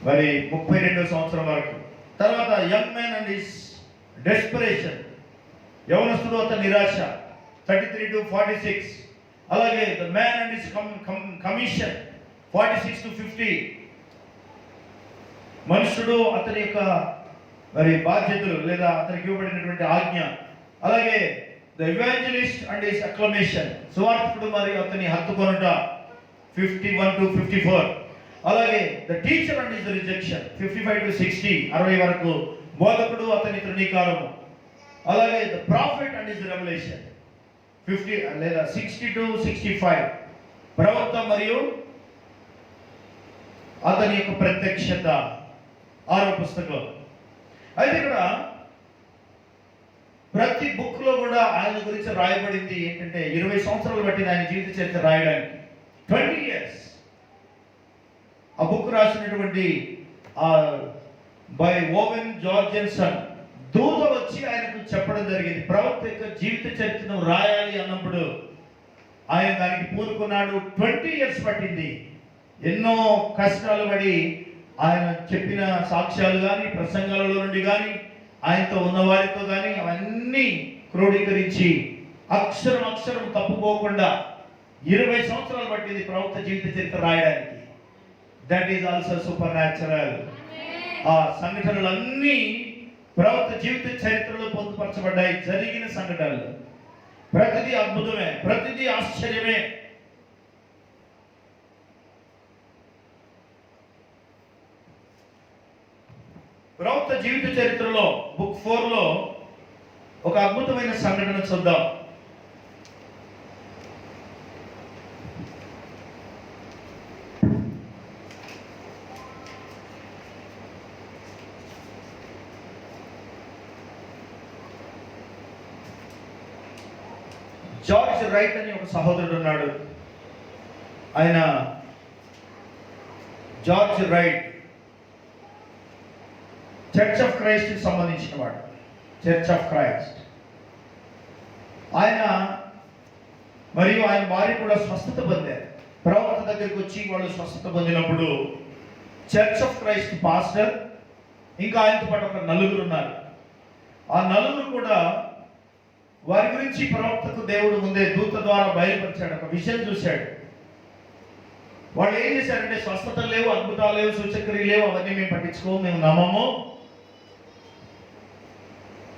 మరి 32వ సంవత్సరం వరకు. తర్వాత young man and his desperation, యవనస్తుడు అతని నిరాశ, 33 to 46. అలాగే the man and his commission, 46 to 50. మనుషుడు అతని యొక్క మరి బాధ్యతలు లేదా అతనికి ఇవ్వబడినటువంటి ఆజ్ఞ. అలాగే ద ఎవాంజలిస్ట్ అండ్ హిస్ అక్లమేషన్, సువార్తికుడు మరియు అతని హత్తుకొనుట, 51 to 54. అలాగే the teacher and his rejection, 55 to 60, 60 వరకు. బోధకుడు అతని తృణీకారము. అలాగే the profit and his revolution, 50 లేదా 60 to 65. ప్రవక్త మరియు అతని యొక్క ప్రత్యక్షత, 6వ పుస్తకం. అయితే ఇక్కడ ప్రతి బుక్ లో కూడా ఆయన గురించి రాయబడింది ఏంటంటే 20 సంవత్సరాలు పట్టింది ఆయన జీవిత చరిత్ర రాయడానికి. 20 years ఆ బుక్ రాసినటువంటి బై ఓవెన్ జార్జెన్సన్ దూత వచ్చి ఆయనకు చెప్పడం జరిగింది. ప్రవక్త యొక్క జీవిత చరిత్రను రాయాలి అన్నప్పుడు ఆయన దానికి పూనుకున్నాడు. 20 years పట్టింది. ఎన్నో కష్టాలు పడి ఆయన చెప్పిన సాక్ష్యాలు కానీ, ప్రసంగాలలో నుండి కానీ, ఆయనతో ఉన్నవారితో కానీ అవన్నీ క్రోడీకరించి అక్షరం అక్షరం తప్పుకోకుండా 20 సంవత్సరాలు పట్టింది ప్రవక్త జీవిత చరిత్ర రాయడానికి. That is also super natural. ఆ సంఘటనలన్నీ ప్రవక్త జీవిత చరిత్రలో పొందుపరచబడ్డాయి. జరిగిన సంఘటనలు ప్రతిదీ అద్భుతమే, ప్రతిదీ ఆశ్చర్యమే. ప్రవక్త జీవిత చరిత్రలో బుక్ 4లో ఒక అద్భుతమైన సంఘటన చూద్దాం. జార్జ్ రైట్ అని ఒక సహోదరుడు ఉన్నాడు. ఆయన George right church of Christ కి సంబంధించిన వాడు. చర్చ్ ఆఫ్ క్రైస్ట్ ఆయన మరియు ఆయన భార్య కూడా స్వస్థత పొందారు. ప్రవక్త దగ్గరికి వచ్చి వాళ్ళు స్వస్థత పొందినప్పుడు చర్చ్ ఆఫ్ క్రైస్ట్ పాస్టర్ ఇంకా ఆయనతో పాటు ఒక నలుగురు ఉన్నారు. ఆ నలుగురు కూడా వారి గురించి ప్రవక్తకు దేవుడు ముందే దూత ద్వారా బయలుపరిచాడు. ఒక విషయం చూశాడు. వాళ్ళు ఏం చేశారంటే, స్వస్థతలు లేవు, అద్భుతాలు లేవు, సూచక్రియలు లేవు, అవన్నీ మేము పట్టించుకోము, మేము నమ్మము,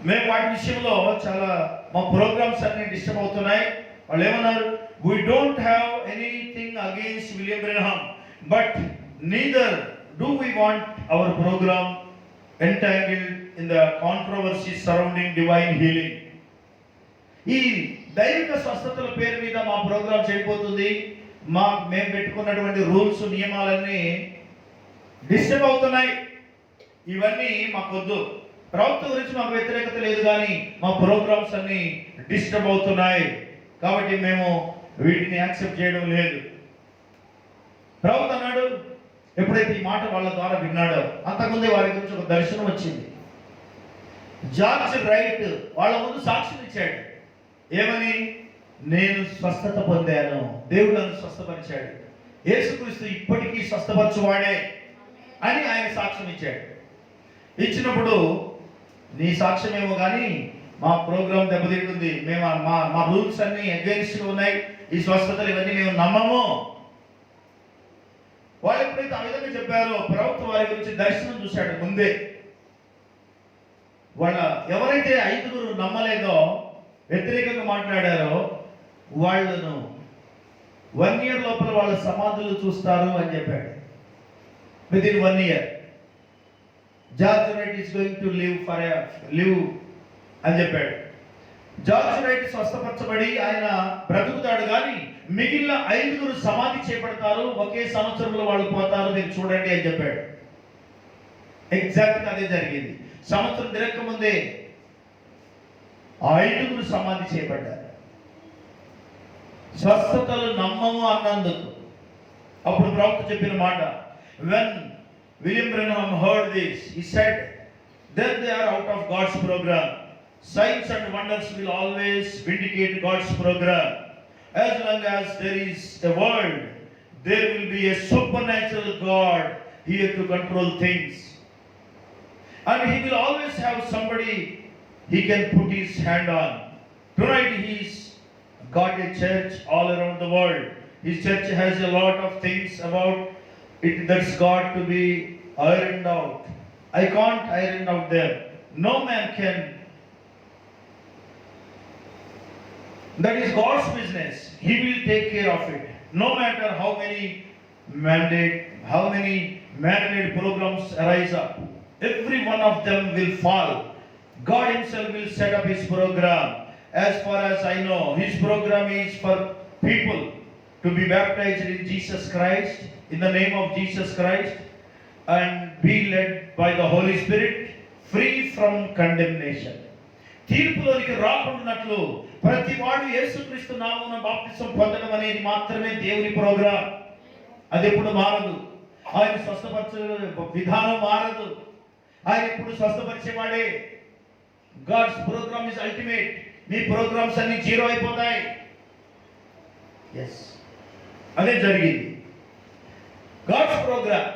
మేము వాటి విషయంలో చాలా మా ప్రోగ్రామ్స్ అన్ని డిస్టర్బ్ అవుతున్నాయి. వాళ్ళు ఏమన్నారు, we don't have anything against William Branham, but neither do we want our programme entangled in the controversy surrounding divine healing. ఈ దైవిక స్వస్థతల పేరు మీద మా ప్రోగ్రాం చేయబోతుంది, మేము పెట్టుకున్నటువంటి రూల్స్ నియమాలన్నీ డిస్టర్బ్ అవుతున్నాయి, ఇవన్నీ మాకొద్దు. ప్రవక్త గురించి మాకు వ్యతిరేకత లేదు, కానీ మా ప్రోగ్రామ్స్ అన్ని డిస్టర్బ్ అవుతున్నాయి, కాబట్టి మేము వీటిని యాక్సెప్ట్ చేయడం లేదు. ప్రవక్త అన్నాడు, ఎప్పుడైతే ఈ మాట వాళ్ళ ద్వారా విన్నాడో అంతకుముందే వారి గురించి ఒక దర్శనం వచ్చింది. జార్జ్ రైట్ వాళ్ళ ముందు సాక్ష్యం ఇచ్చాడు. ఏమని? నేను స్వస్థత పొందాను, దేవుడు నన్ను స్వస్థపరిచాడు, యేసుక్రీస్తు ఇప్పటికీ స్వస్థపరచువాడే అని ఆయన సాక్ష్యం ఇచ్చాడు. ఇచ్చినప్పుడు నీ సాక్ష్యం ఏమో కానీ మా ప్రోగ్రాం దెబ్బతింటుంది, మేము మా రూల్స్ అన్ని అగెన్స్ట్గా ఉన్నాయి, ఈ స్వస్థతలు ఇవన్నీ మేము నమ్మము. వాళ్ళు ఎప్పుడైతే ఆ విధంగా చెప్పారో ప్రవక్త వారి గురించి దర్శనం చూశాడు ముందే. వాళ్ళ ఎవరైతే 5 నమ్మలేదో, వ్యతిరేకంగా మాట్లాడారో వాళ్ళను 1 year లోపల వాళ్ళ సమాధులు చూస్తారు అని చెప్పాడు. Within 1 year George right is going to live అని చెప్పాడు. జార్జ్ రైట్ స్వస్థపరచబడి ఆయన బ్రతుకుతాడు, కానీ మిగిలిన 5 సమాధి చేపడతారు, ఒకే సంవత్సరంలో వాళ్ళు పోతారు, మీరు చూడండి అని చెప్పాడు. ఎగ్జాక్ట్గా అదే జరిగింది. సంవత్సరం తిరగక ముందే 5 సమాధి చేయబడ్డారు. స్వస్థతలు నమ్మము అన్నందుకు. అప్పుడు ప్రవక్త చెప్పిన మాట, when William Branham heard this, he said, then they are out of God's program. Signs and wonders will always vindicate God's program. As long as there is a world, there will be a supernatural God here to control things. And he will always have somebody he can put his hand on. Tonight he's got a church all around the world. His church has a lot of things about it that's got to be ironed out. I can't iron out them. No man can. That is God's business. He will take care of it. No matter how many man-made programs arise up, every one of them will fall. God himself will set up his program. As far as I know, his program is for people to be baptized in Jesus Christ, in the name of Jesus Christ, and be led by the Holy Spirit, free from condemnation. తీర్పులోనికి రాకుండానట్లు ప్రతి వాడు యేసుక్రీస్తు నామమున బాప్తిసం పొందడం అనేది మాత్రమే దేవుని programme. అది ఎప్పుడు మారదు. ఆయన స్వస్థపరచ విధానం మారదు. ఆయన ఇప్పుడు స్వస్థపరిచేవాడే. God's programme is ultimate. మీ ప్రోగ్రామ్స్ అన్ని జీరో అయిపోతాయి. ఎస్, అదే జరిగింది. God's programme.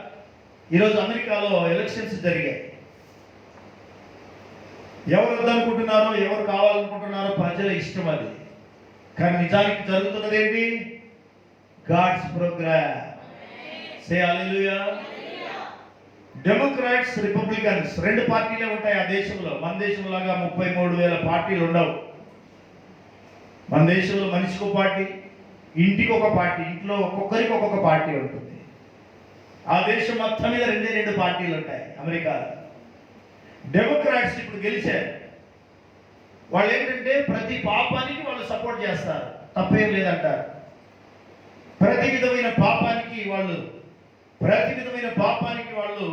ఈరోజు అమెరికాలో ఎలక్షన్స్ జరిగాయి. ఎవరు వద్దనుకుంటున్నారో, ఎవరు కావాలనుకుంటున్నారో ప్రజల ఇష్టం అది. కానీ నిజానికి జరుగుతున్నది ఏంటి? God's programme. Say hallelujah. Democrats, Republicans రెండు పార్టీలే ఉంటాయి ఆ దేశంలో. మన దేశంలాగా 33,000 పార్టీలు ఉండవు. మన దేశంలో మనిషికి ఒక పార్టీ, ఇంటికి ఒక పార్టీ, ఇంట్లో ఒక్కొక్కరికి ఒక్కొక్క పార్టీ ఉంటుంది. ఆ దేశం మొత్తం మీద రెండు పార్టీలు ఉంటాయి అమెరికాలో. డెమోక్రాట్స్ ఇప్పుడు గెలిచారు. వాళ్ళు ఏంటంటే ప్రతి పాపానికి వాళ్ళు సపోర్ట్ చేస్తారు, తప్పేం లేదంటారు. ప్రతి విధమైన పాపానికి వాళ్ళు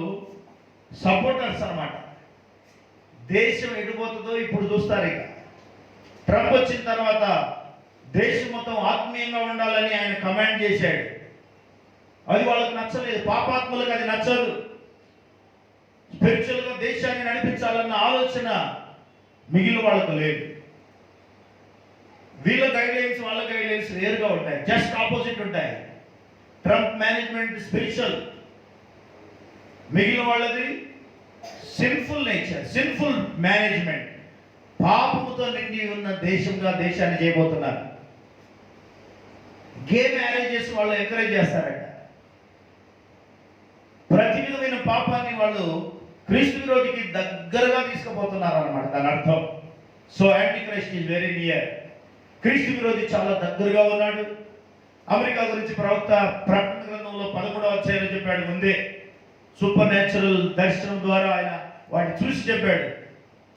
సపోర్టర్స్ అన్నమాట. దేశం ఎడిపోతుందో ఇప్పుడు చూస్తారు. ఇక ట్రంప్ వచ్చిన తర్వాత దేశం మొత్తం ఆత్మీయంగా ఉండాలని ఆయన కమాండ్ చేశాడు. అది వాళ్ళకి నచ్చలేదు. పాపాత్ములకు అది నచ్చదు. స్పిరిచువల్గా దేశాన్ని నడిపించాలన్న ఆలోచన మిగిలిన వాళ్ళకు లేదు. వీళ్ళ గైడ్లైన్స్ వాళ్ళ గైడ్లైన్స్ వేరుగా ఉంటాయి, జస్ట్ ఆపోజిట్ ఉంటాయి. ట్రంప్ మేనేజ్మెంట్ స్పిరిచువల్, మిగిలిన వాళ్ళది సిన్ఫుల్ నేచర్, సిన్ఫుల్ మేనేజ్మెంట్. పాపముతో నిండి ఉన్న దేశంగా దేశాన్ని చేయబోతున్నారు. గే మ్యారేజెస్ వాళ్ళు ఎంకరేజ్ చేస్తారట. ప్రతి విధమైన పాపాన్ని వాళ్ళు క్రీస్తు విరోధికి దగ్గరగా తీసుకుపోతున్నారు అన్నమాట దాని అర్థం. So anti Christ is very near. క్రీస్తు విరోధి చాలా దగ్గరగా ఉన్నాడు. అమెరికా గురించి ప్రవక్త ప్రకటన గ్రంథంలో 11వ అధ్యాయంలో చెప్పాడు. ముందే సూపర్ న్యాచురల్ దర్శనం ద్వారా ఆయన వాటిని చూసి చెప్పాడు.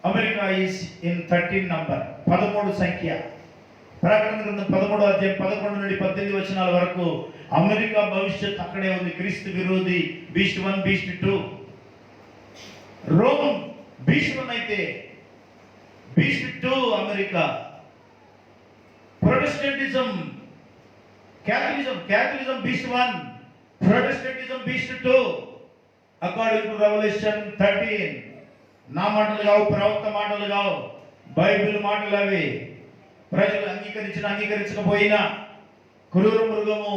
అమెరికా ఈజ్ ఇన్ 13 నంబర్, 13 సంఖ్య. ప్రకటన గ్రంథం 13వ అధ్యాయం 11 నుండి 18 వచనాల వరకు అమెరికా భవిష్యత్ అక్కడే ఉంది. క్రీస్తు విరోధి బీస్ట్ 1, బీస్ట్ 2. రోమ్ బీస్ట్ 1 అయితే beast 2 America. Protestantism, Catholicism beast 1, Protestantism beast 2. According to revolution 13. నా మాటలు కావు, ప్రవక్త మాటలు కావు, బైబిల్ మాటలు అవి. ప్రజలు అంగీకరించకపోయినా క్రూర మృగము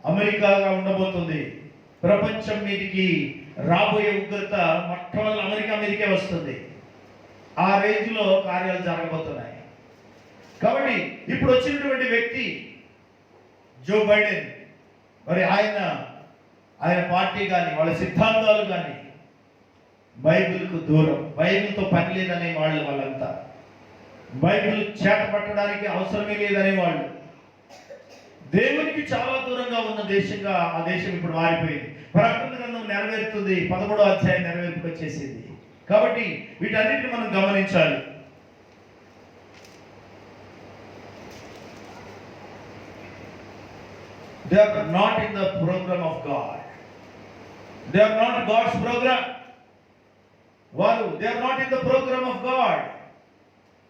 అమెరికాగా ఉండబోతుంది. ప్రపంచం మీదికి రాబోయే ఉగ్రత మొట్టమొదటి అమెరికా మీదకే వస్తుంది. ఆ రేంజ్లో కార్యాలు జరగబోతున్నాయి. కాబట్టి ఇప్పుడు వచ్చినటువంటి వ్యక్తి జో బైడెన్, మరి ఆయన పార్టీ కానీ వాళ్ళ సిద్ధాంతాలు కానీ బైబిల్కు దూరం, బైబిల్తో పని లేదనే వాళ్ళంతా, బైబిల్ చేత పట్టడానికి అవసరమే లేదనే వాళ్ళు, దేవునికి చాలా దూరంగా ఉన్న దేశంగా ఆ దేశం ఇప్పుడు మారిపోయింది. ప్రకటన గ్రంథం నెరవేరుతుంది, 11వ అధ్యాయం నెరవేర్పుకు వచ్చేసింది. కాబట్టి వీటన్నిటిని మనం గమనించాలి. They are not in the program of God. They are not God's program. They are not in the program of God.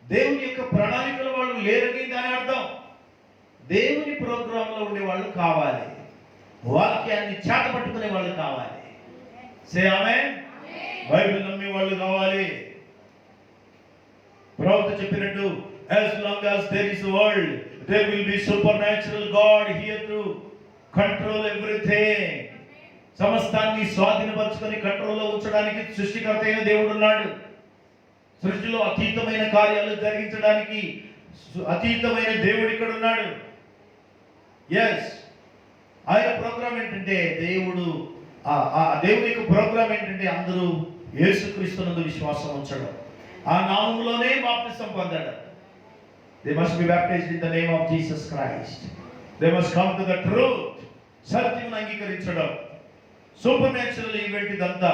దేవుని యొక్క ప్రణాళికలో వాళ్ళు లేరని దాని అర్థం. దేవుని ప్రోగ్రాంలో ఉండే వాళ్ళు కావాలి, వాక్యాన్ని చేత పట్టుకునే వాళ్ళు కావాలి. సే ఆమేన్. బైబిల్ నమ్మే వాళ్ళు కావాలి. ప్రవక్త చెప్పినట్టు as long as there is a world, there will be supernatural God here to control everything. సమస్తాన్ని స్వాధీనపరచుకొని కంట్రోల్లో ఉంచడానికి సృష్టికర్త అయిన దేవుడు ఉన్నాడు. సృష్టిలో అతీతమైన కార్యాలు జరిగించడానికి అతీతమైన దేవుడు ఇక్కడ ఉన్నాడు. ఎస్, ఆయన ప్రోగ్రామ్ ఏంటంటే దేవుని యొక్క ప్రోగ్రామ్ ఏంటంటే అందరూ యేసుక్రీస్తునందు విశ్వాసం ఉంచడం, ఆ నామములోనే బాప్తిసం పొందడం. They must be baptized in the name of Jesus Christ. They must come to the truth. సత్యమును అంగీకరించడం. సూపర్ న్యాచురల్ ఈవెంట్ ఇదంతా.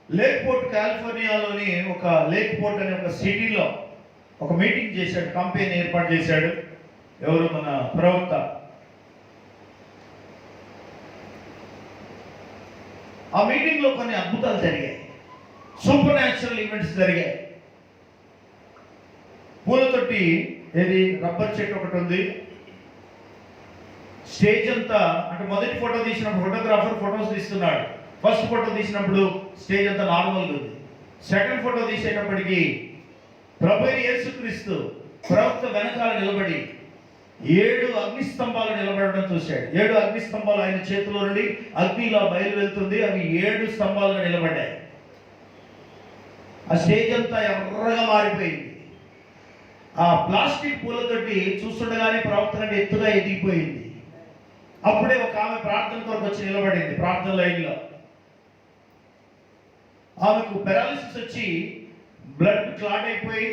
లేక్ పోర్ట్, కాలిఫోర్నియాలోని ఒక లేక్ పోర్ట్ అనే ఒక సిటీలో ఒక మీటింగ్ చేశాడు, కంపెనీ ఏర్పాటు చేశాడు. ఎవరు? మన ప్రవక్త. ఆ మీటింగ్లో కొన్ని అద్భుతాలు జరిగాయి, సూపర్ న్యాచురల్ ఈవెంట్స్ జరిగాయి. పూలతోటి, ఏది రబ్బర్ చెట్టు ఒకటి ఉంది, స్టేజ్ అంతా అంటే మొదటి ఫోటో తీసినప్పుడు ఫోటోగ్రాఫర్ ఫొటోస్ తీస్తున్నాడు. ఫస్ట్ ఫోటో తీసినప్పుడు స్టేజ్ అంతా నార్మల్గా ఉంది. సెకండ్ ఫోటో తీసేటప్పటికి ప్రభు యేసుక్రీస్తు ప్రవక్త వెనకాల నిలబడి 7 అగ్నిస్తంభాలు నిలబడడం చూశాడు. 7 అగ్నిస్తంభాలు ఆయన చేతిలో నుండి అగ్నిలా బయలు వెళ్తుంది. అవి 7 స్తంభాలుగా నిలబడ్డాయి. ఆ స్టేజ్ అంతా ఎర్రగా మారిపోయింది. ఆ ప్లాస్టిక్ పూలతోటి చూస్తుండగానే ప్రవక్త కంటే ఎత్తుగా ఎదిగిపోయింది. అప్పుడే ఒక ఆమె ప్రార్థన కొరకు వచ్చి నిలబడింది ప్రార్థన లైన్లో. ఆమెకు పెరాలిసిస్ వచ్చి బ్లడ్ క్లాట్ అయిపోయి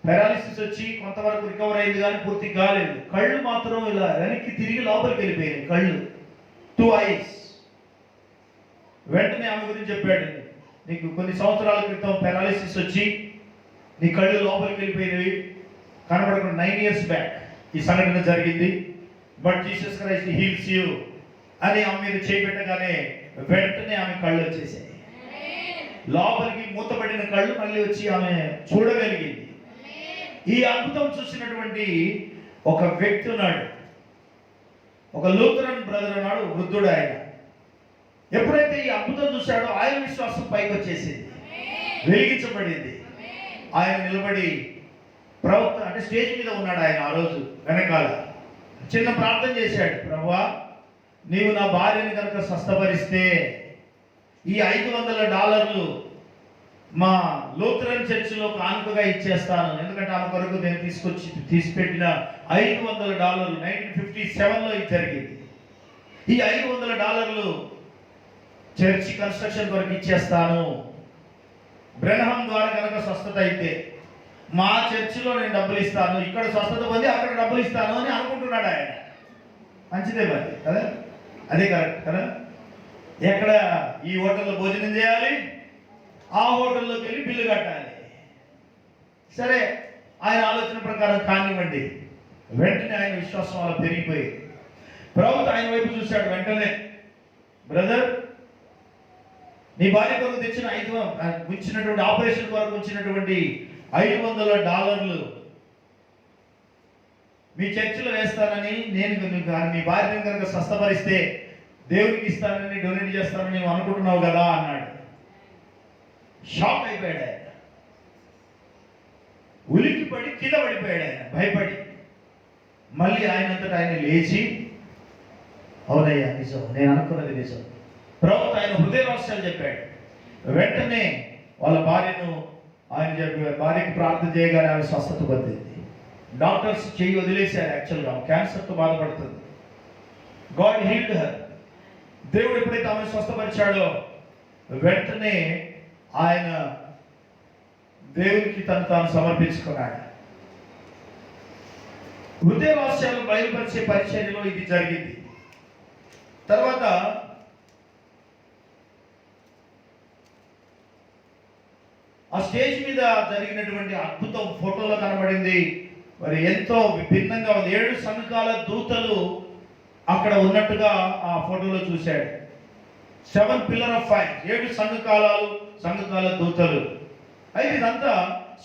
పెరాలిసిస్ వచ్చి కొంతవరకు రికవర్ అయింది కానీ పూర్తి కాలేదు. కళ్ళు మాత్రం ఇలా వెనక్కి తిరిగి లోపలికి వెళ్ళిపోయాయి. కళ్ళు 2 ఐస్. వెంటనే ఆమె గురించి చెప్పాడు, నీకు కొన్ని సంవత్సరాల క్రితం పెరాలిసిస్ వచ్చి నీ కళ్ళు లోపలికి వెళ్ళిపోయినవి, కనబడకుండా 9 ఇయర్స్ బ్యాక్ ఈ సంఘటన జరిగింది. But Jesus Christ heels you అని ఆమె మీద చేపెట్టగానే వెంటనే ఆమె కళ్ళు వచ్చేసాయి. లోపలికి మూతపడిన కళ్ళు మళ్ళీ వచ్చి ఆమె చూడగలిగింది. ఈ అద్భుతం చూసినటువంటి ఒక వ్యక్తి ఉన్నాడు, ఒక లూథరన్ బ్రదర్ ఉన్నాడు, వృద్ధుడు. ఆయన ఎప్పుడైతే ఈ అద్భుతం చూశాడో ఆయన విశ్వాసం పైకి వచ్చేసింది, వెలిగించబడింది. ఆయన నిలబడి ప్రవక్త అంటే స్టేజ్ మీద ఉన్నాడు. ఆయన ఆ రోజు వెనకాల చిన్న ప్రార్థన చేశాడు, ప్రభువా నీవు నా భార్యని కనుక స్వస్థపరిస్తే ఈ $500 మా లూథరన్ చర్చిలో కానుకగా ఇచ్చేస్తాను. ఎందుకంటే ఆమె కొరకు నేను తీసిపెట్టిన $500 1957లో ఇది జరిగింది. ఈ $500 చర్చి కన్స్ట్రక్షన్ కొరకు ఇచ్చేస్తాను. బ్రెనహం ద్వారా కనుక స్వస్థత అయితే మా చర్చిలో నేను డబ్బులు ఇస్తాను, ఇక్కడ స్వస్థత పొంది అక్కడ డబ్బులు ఇస్తాను అని అనుకుంటున్నాడు ఆయన. మంచిదే మరి కదా, అదే కరెక్ట్ కదా. ఎక్కడ ఈ హోటల్లో భోజనం చేయాలి, ఆ హోటల్లోకి వెళ్ళి బిల్లు కట్టాలి. సరే ఆయన ఆలోచన ప్రకారం కానివ్వండి. వెంటనే ఆయన విశ్వాసం అలా పెరిగిపోయి ప్రవక్త ఆయన వైపు చూశాడు. వెంటనే బ్రదర్ నీ భార్య కొరకు తెచ్చిన ఉంచినటువంటి ఆపరేషన్ కొరకు ఉంచినటువంటి $500 మీ చర్చిలో వేస్తానని నేను మీ భార్యను కనుక స్వస్థపరిస్తే దేవుడికి ఇస్తానని డొనేట్ చేస్తానని నువ్వు అనుకుంటున్నావు కదా అన్నాడు. షాక్ అయిపోయాడు ఆయన, ఉలిక్కిపడి కింద పడిపోయాడు ఆయన భయపడి. మళ్ళీ ఆయనంతటా ఆయన లేచి అవునయ్యా నిజం, నేను అనుకున్నది నిజం. ప్రవక్త ఆయన హృదయ రహస్యాలు చెప్పాడు. వెంటనే వాళ్ళ భార్యను ఆయన చెప్పి భార్యకు ప్రార్థన చేయగానే ఆమె స్వస్థత పొందింది. డాక్టర్స్ చేయి వదిలేశారు. యాక్చువల్గా క్యాన్సర్తో బాధపడుతుంది. God healed her. దేవుడు ఎప్పుడైతే ఆమె స్వస్థపరిచాడో వెంటనే ఆయన దేవునికి తాను సమర్పించుకున్నాడు. హృదయ రహస్యాలు బయలుపరిచే పరిచర్యలో ఇది జరిగింది. తర్వాత ఆ స్టేజ్ మీద జరిగినటువంటి అద్భుతం ఫోటోలో కనబడింది. మరి ఎంతో భిన్నంగా 7 సంఘాల దూతలు అక్కడ ఉన్నట్టుగా ఆ ఫోటోలో చూశాడు. 7 పిల్లర్ ఆఫ్ ఫైర్, 7 సంఘకాల దూతలు. అయితే ఇదంతా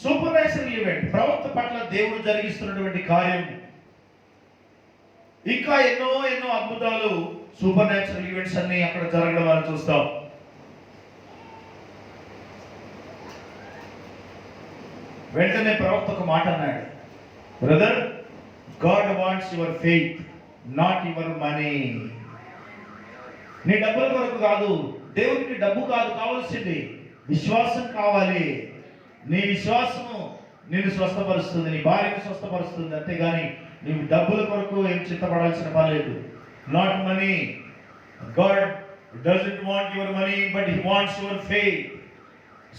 సూపర్ న్యాచురల్ ఈవెంట్, ప్రవక్త పట్ల దేవుడు జరిగిస్తున్నటువంటి కార్యం. ఇంకా ఎన్నో అద్భుతాలు సూపర్ న్యాచురల్ ఈవెంట్స్ అన్ని అక్కడ జరగడం మనం చూస్తాం. వెంటనే ప్రవక్త ఒక మాట అన్నాడు, brother God wants your faith not your money. నీ డబ్బుల కొరకు కాదు, దేవునికి డబ్బు కాదు కావాల్సింది, విశ్వాసం కావాలి. నీ విశ్వాసము నిన్ను స్వస్థపరుస్తుంది, నీ భార్యను స్వస్థపరుస్తుంది. అంతేగాని నీవు డబ్బుల కొరకు ఏం చింతపడాల్సిన పని లేదు. Not money. God doesn't want your money but he wants your faith.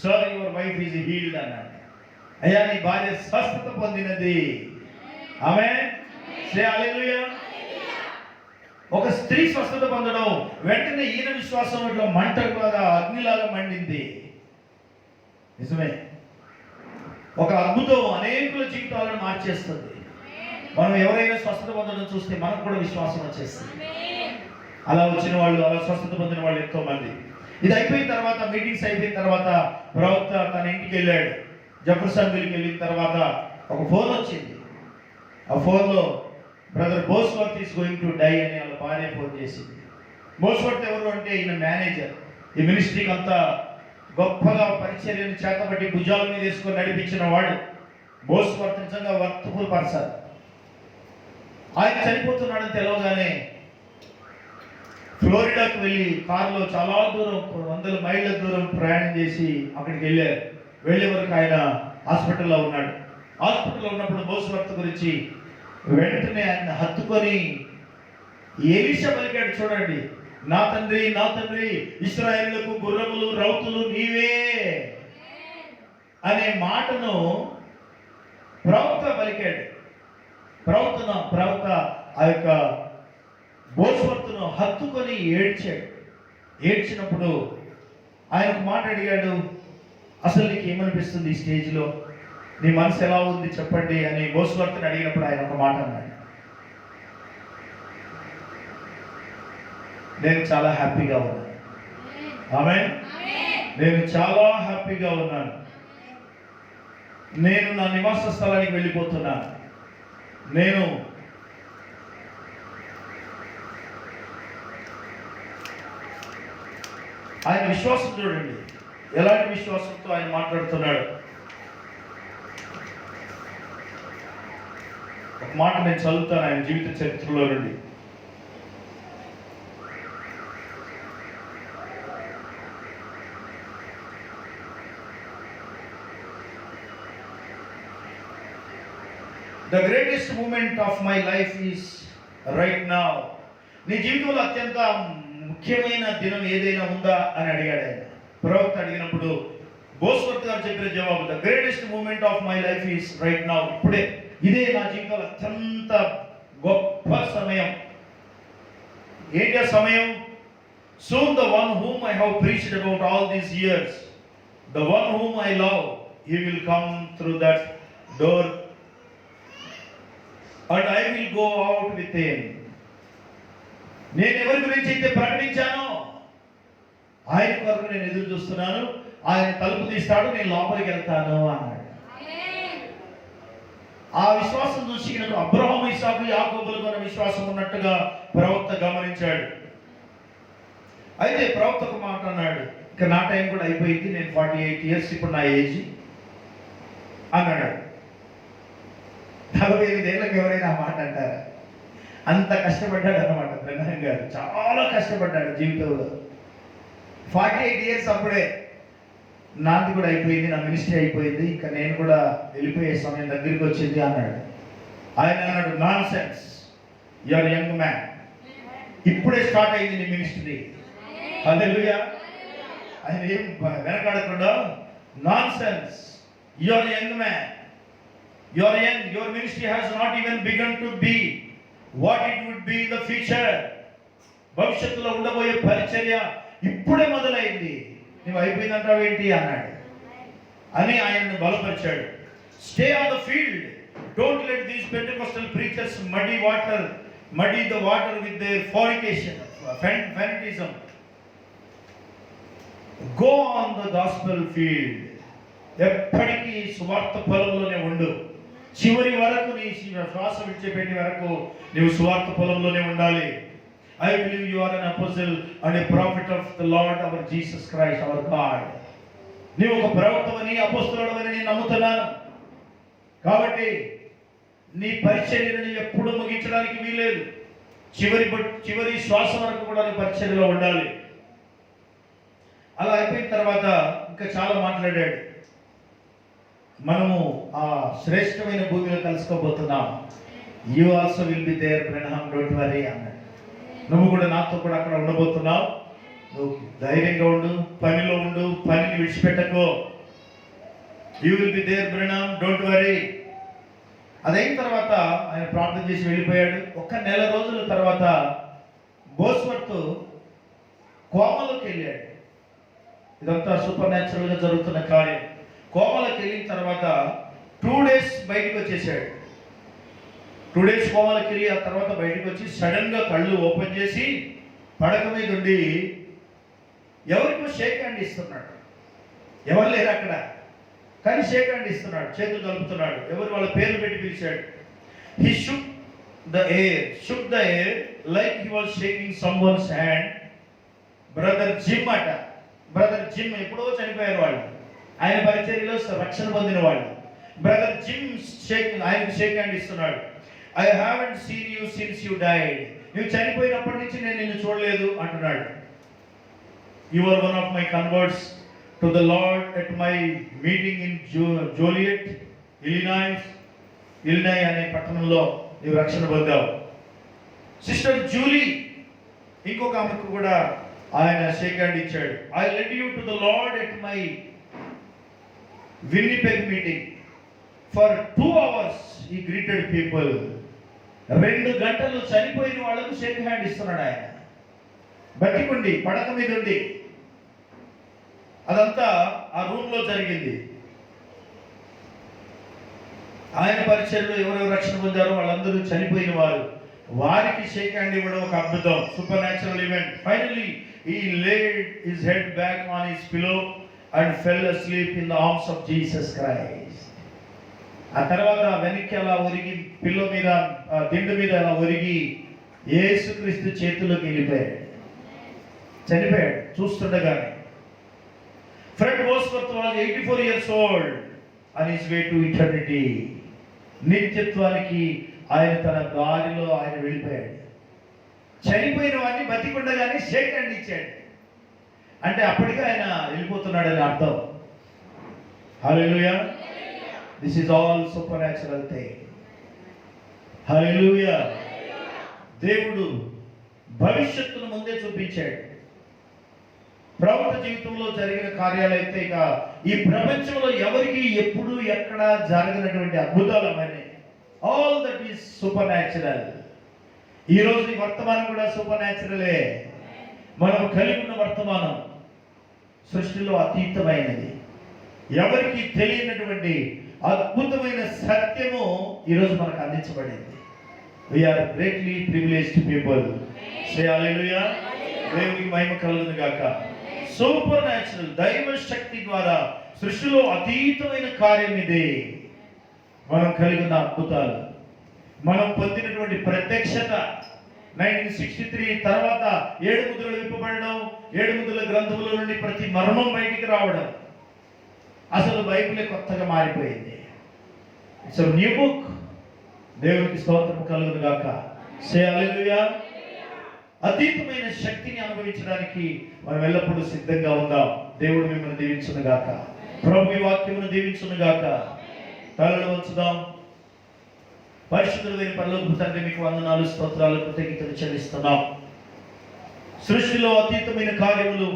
Sorry your wife is healed అన్నాడు. అయ్యా నీ భార్య స్వస్థత పొందినది. ఆమేన్. సే హల్లెలూయా. ఒక స్త్రీ స్వస్థత పొందడం వెంటనే ఈయన విశ్వాసం ఇట్లా మంటలాగా అగ్నిలాగా మండింది. నిజమే, ఒక అద్భుతం అనేకుల జీవితాలను మార్చేస్తుంది. మనం ఎవరైనా స్వస్థత పొందడం చూస్తే మనకు కూడా విశ్వాసం వచ్చేస్తుంది. అలా వచ్చిన వాళ్ళు, అలా స్వస్థత పొందిన వాళ్ళు ఎంతో మంది. ఇది అయిపోయిన తర్వాత, మీటింగ్స్ అయిపోయిన తర్వాత ప్రవక్త తన ఇంటికి వెళ్ళాడు. జెఫర్సన్ విల్కి వెళ్ళిన తర్వాత ఒక ఫోన్ వచ్చింది. ఆ ఫోన్లో brother Bosworth is going to die అని వాళ్ళ భార్య ఫోన్ చేసింది. బోస్వర్త్ ఎవరు అంటే ఈయన మేనేజర్, ఈ మినిస్ట్రీకి అంతా గొప్పగా పరిచర్యను చేతబట్టి భుజాల మీద వేసుకొని నడిపించిన వాడు బోస్వర్త్. నిజంగా వర్త్ఫుల్ పర్సన్. ఆయన చనిపోతున్నాడని తెలవగానే ఫ్లోరిడాకు వెళ్ళి కారులో చాలా దూరం, 100 మైళ్ళ దూరం ప్రయాణం చేసి అక్కడికి వెళ్ళారు. వెళ్ళే వరకు ఆయన హాస్పిటల్లో ఉన్నాడు. హాస్పిటల్లో ఉన్నప్పుడు బోస్వర్త్ గురించి వెంటనే ఆయన హత్తుకొని ఎలీషా పలికాడు, చూడండి, నా తండ్రి నా తండ్రి, ఇశ్రాయేలులకు గుర్రములు రౌతులు నీవే అనే మాటను ప్రవక్త పలికాడు. ప్రవక్త ఆ యొక్క బోస్వర్త్ను హత్తుకొని ఏడ్చాడు. ఏడ్చినప్పుడు ఆయన ఒక మాట అడిగాడు, అసలు నీకు ఏమనిపిస్తుంది ఈ స్టేజ్లో, నీ మనసు ఎలా ఉంది చెప్పండి అని బోస్వర్త్ని అడిగినప్పుడు ఆయన ఒక మాట అన్నాడు, నేను చాలా హ్యాపీగా ఉన్నాను. ఆమేన్. నేను చాలా హ్యాపీగా ఉన్నాను. నేను నా నివాస స్థలానికి వెళ్ళిపోతున్నాను. నేను ఆయన విశ్వాసం చూడండి, ఎలాంటి విశ్వాసంతో ఆయన మాట్లాడుతున్నాడు. ఒక మాట నేను చదువుతాను ఆయన జీవిత చరిత్రలో నుండి. The greatest moment of my life is right now. నీ జీవితంలో అత్యంత ముఖ్యమైన దినం ఏదైనా ఉందా అని అడిగాడు ఆయన. ప్రవక్త అడిగినప్పుడు బోస్వర్త్ గారు చెప్పిన జవాబు, the greatest moment of my life is right now. ఇప్పుడే, ఇదే నా జీవితంలో అత్యంత గొప్ప సమయం. ఏంటి ఆ సమయం? Soon the one whom I have preached about all these years, the one whom I love, he will come through that door and I will go out with him. నేను ఎవరి గురించి అయితే ప్రకటించానో ఆయన కొరకు నేను ఎదురు చూస్తున్నాను. ఆయన తలుపు తీస్తాడు, నేను లోపలికి వెళ్తాను అన్నాడు. ఆ విశ్వాసం చూసి నాకు అబ్రహాము, ఇస్సాకు, యాకోబులకు ఉన్న విశ్వాసం ఉన్నట్టుగా ప్రవక్త గమనించాడు. అయితే ప్రవక్తకు మాట అన్నాడు, ఇక నా టైం కూడా అయిపోయింది, నేను 48 years ఇప్పుడు నా ఏజ్ అన్నాడు. 45 ఏళ్ళకి ఎవరైనా మాట అంటారా? అంత కష్టపడ్డాడు అనమాట బ్రహ్మం గారు. చాలా కష్టపడ్డాడు జీవితంలో. 48 years అప్పుడే నాది కూడా అయిపోయింది, నా మినిస్ట్రీ అయిపోయింది, ఇంకా నేను కూడా వెళ్ళిపోయే సమయం దగ్గరికి వచ్చింది అన్నాడు. ఆయన అన్నాడు, nonsense, your young man, ఇప్పుడే స్టార్ట్ అయింది నీ మినిస్ట్రీ. హల్లెలూయా. ఆయన ఏం వెనకాడకుండా, nonsense, your young man, your young, your ministry has not even begun to be what it would be in the future. భవిష్యత్తులో ఉండబోయే పరిచర్య ఇప్పుడే మొదలైంది, నువ్వు అయిపోయిందంటావు ఏంటి అన్నాడు. అని ఆయనను బలపరిచాడు. Stay on the field, don't let these Pentecostal preachers muddy the water with their fornication, fanaticism. Go on the gospel field. ఎప్పటికీ సువార్త పొలంలోనే ఉండు. చివరి వరకు, నీ శ్వాస విడిచిపెట్టే వరకు నీవు సువార్త పొలంలోనే ఉండాలి. I believe you are an apostle and a prophet of the Lord our Jesus Christ our God. నీవు ఒక ప్రవక్తవని, అపోస్తలుడవని నేను నమ్ముతున్నాను. కాబట్టి నీ పరిచర్యను ఎప్పుడు ముగించడానికి వీలేదు. చివరి శ్వాస వరకు కూడా నీ పరిచర్యలో ఉండాలి. అలా అయిపోయిన తర్వాత ఇంకా చాలా మాట్లాడాడు. మనము ఆ శ్రేష్టమైన భూమిలో కలుసుకోబోతున్నాం. You also will be there Brahmam, don't worry అన్నాడు. నువ్వు కూడా నాతో కూడా అక్కడ ఉండబోతున్నావు. నువ్వు ధైర్యంగా ఉండు, పనిలో ఉండు, పనిని విడిచిపెట్టకు. You will be there Brahmam, don't worry. అదైన తర్వాత ఆయన ప్రార్థన చేసి వెళ్ళిపోయాడు. 1 నెల రోజుల తర్వాత బోస్వర్త్ కోమలోకి వెళ్ళాడు. ఇదంతా సూపర్ న్యాచురల్గా జరుగుతున్న కార్యం. కోమలోకి వెళ్ళిన తర్వాత 2 days బయటకు వచ్చేసాడు. 2 days కోమలోకి వెళ్ళి ఆ తర్వాత బయటకు వచ్చి సడన్గా కళ్ళు ఓపెన్ చేసి పడక మీద ఉండి ఎవరికో షేక్ హ్యాండ్ ఇస్తున్నాడు. ఎవరు లేరు అక్కడ, కానీ షేక్ హ్యాండ్ ఇస్తున్నాడు, చేతులు కలుపుతున్నాడు. ఎవరు వాళ్ళ పేర్లు పెట్టి పిలిచాడు. He shook the air, shook the air like he was shaking someone's hand. Brother gym అట. బ్రదర్ జిమ్ ఎప్పుడో చనిపోయారు వాళ్ళు. ఆయన పరిచర్యలో రక్షణ పొందిన వాళ్ళు. బ్రదర్ జిమ్ ఆయనకు షేక్ హ్యాండ్ ఇస్తున్నాడు. I haven't seen you since you died. నువ్వు చనిపోయినప్పటి నుంచి నేను నిన్ను చూడలేదు అంటున్నాడు. You are one of my converts to the Lord at my meeting in Joliet, Illinois అనే పట్టణంలో నీవు రక్షణ పొందావు. సిస్టర్ జూలీ ఇంకొక ఆమెకు కూడా ఆయన షేక్ హ్యాండ్ ఇచ్చాడు. I led you to the Lord at my Winnipeg meeting for 2 hours he greeted people. 2 గంటలు చనిపోయిన వాళ్ళకు షేక్ హ్యాండ్ ఇస్తున్నాడు ఆయన. బతికుండి పడక మీద ఉండి. అదంతా ఆ రూమ్ లో జరిగింది. ఆయన పరిచయంలో ఎవరెవరు రక్షణ పొందారో వాళ్ళందరూ చనిపోయిన వారు. వారికి షేక్ హ్యాండ్ ఇవ్వడం ఒక అద్భుతం, super natural event. Finally he laid his head back on his pillow and fell asleep in the arms of Jesus Christ. ఆ తర్వాత వెనక్కి అలా ఒరిగి పిల్లో మీద దిండు మీద అలా ఒరిగి యేసుక్రీస్తు చేతుల్లోకి వెళ్ళిపోయాడు. చనిపోయాడు చూస్తుండగానే. Fred Bosworth was 84 years old on his way to eternity. నిత్యత్వానికి ఆయన తన దారిలో ఆయన వెళ్ళిపోయాడు. చనిపోయిన వాడిని బతికుండగానే షేక్ హ్యాండ్ ఇచ్చాడు. అంటే అప్పటికే ఆయన వెళ్ళిపోతున్నాడని అర్థం. Hallelujah. This is all supernatural thing. Hallelujah. దేవుడు భవిష్యత్తును ముందే చూపించాడు. ప్రవక్త జీవితంలో జరిగిన కార్యాలైతే ఇక ఈ ప్రపంచంలో ఎవరికి ఎప్పుడు ఎక్కడ జరగనటువంటి అద్భుతాలు అవన్నీ. All that is super natural. ఈ రోజు ఈ వర్తమానం కూడా సూపర్ న్యాచురలే. మనం కలిగి ఉన్న వర్తమానం సృష్టిలో అతీతమైనది. ఎవరికి తెలియనటువంటి అద్భుతమైన సత్యము ఈరోజు మనకు అందించబడింది. We are greatly privileged people. Say hallelujah. దేవునికి మహిమ కలుగును గాక. సూపర్ న్యాచురల్ దైవ శక్తి ద్వారా సృష్టిలో అతీతమైన కార్యం ఇది. మనం కలిగి ఉన్న అద్భుతాలు, మనం పొందినటువంటి ప్రత్యక్షత. 1963 తర్వాత 7 ముద్రలు విప్పబడడం, 7 ముద్రల గ్రంథముల నుండి ప్రతి మర్మం బయటికి రావడం. అసలు బైబిలే కొత్తగా మారిపోయింది. It's a new book. దేవునికి స్తోత్రం కలుగును గాక. సే హల్లెలూయా. అతీతమైన శక్తిని అనుభవించడానికి మనం ఎల్లప్పుడూ సిద్ధంగా ఉందాం. దేవుడు మిమ్మల్ని దీవించును గాక. ప్రభు ఈ వాక్యమును దీవించును గాక. తలలు వంచుదాం. పరిశుద్ధుడైన పరలోకపు తండ్రి మీకు వందనాలు, స్తోత్రాలు, కృతజ్ఞతలు చెల్లిస్తున్నాం. సృష్టిలో అతీతమైన కార్యములు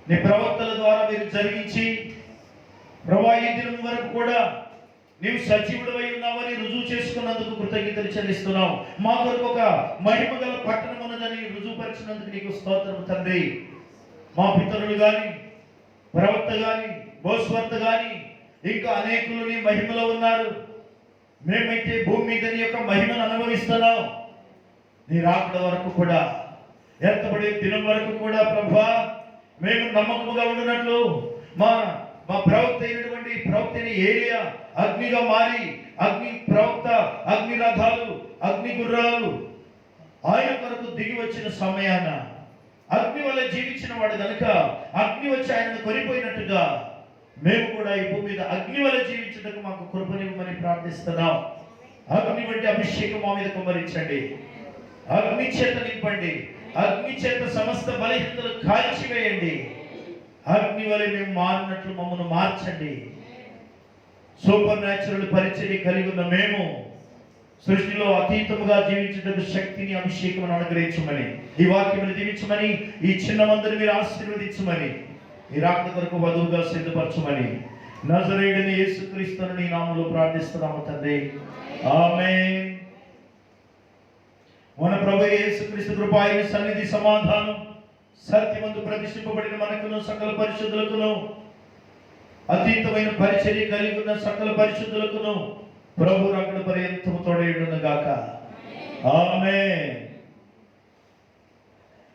నీ ప్రవక్తల ద్వారా మీరు జరిగించి ప్రభువా ఈ దినం వరకు కూడా నీవు సజీవుడవై ఉన్నావని రుజువు చేసుకున్నందుకు కృతజ్ఞతలు చెల్లిస్తున్నాం. మా కొరకు ఒక మహిమ గల పట్టణం ఉన్నదని రుజువుపరిచినందుకు నీకు స్తోత్రం తండ్రి. మా పితరులు కానీ, ప్రవక్త కానీ, బోస్వర్త కానీ ఇంకా అనేకులు నీ మహిమలో ఉన్నారు. మేమైతే భూమి మీద నీ యొక్క మహిమను అనుభవిస్తున్నాం. నీ రాకడ వరకు కూడా, ఎత్తబడే దినం వరకు కూడా ప్రభువా మేము నమ్మకముగా ఉండినట్లు మా ప్రవక్త అయిన ఏలియా అగ్నిగా మారి, అగ్ని ప్రవక్త, అగ్ని రథాలు, అగ్ని గుర్రాలు ఆయన కొరకు దిగి వచ్చిన సమయాన అగ్ని వల్ల జీవించిన వాడు కనుక అగ్ని వచ్చి ఆయనను కొనిపోయినట్టుగా మేము కూడా ఈ భూమి మీద అగ్ని వల్ల జీవించడానికి మాకు కృపనివ్వమని ప్రార్థిస్తున్నాం. అగ్ని వంటి అభిషేకం మా మీద కుమ్మరించండి. అగ్ని చేత నింపండి. అగ్ని చేత సమస్త బలహీనతలు కాల్చివేయండి. అగ్ని వల్ల మేము మారినట్లు మమ్మల్ని మార్చండి. సూపర్ న్యాచురల్ పరిచర్య కలిగి ఉన్న మేము సృష్టిలో అతీతముగా జీవించడానికి శక్తిని, అభిషేకం అనుగ్రహించమని, ఈ వాక్యమును దీవించమని, ఈ చిన్న మందిని మీరు ఆశీర్వదించమని, ఈ రాకడ కొరకు వధువుగా సిద్ధపరచమని నజరేయుడైన యేసుక్రీస్తుని నీ నామములో ప్రార్థిస్తున్నాము తండ్రి. ఆమేన్. మన ప్రభువు యేసుక్రీస్తు కృప, ఆయన సన్నిధి, సమాధానం, సత్యమందు ప్రతిష్ఠింపబడిన మనకును సకల పరిశుద్ధులకును, అతీతమైన పరిచర్య కలిగి ఉన్న సకల పరిశుద్ధులకును ప్రభు రాకడ పర్యంతము తోడేయుడును గాక. ఆమేన్.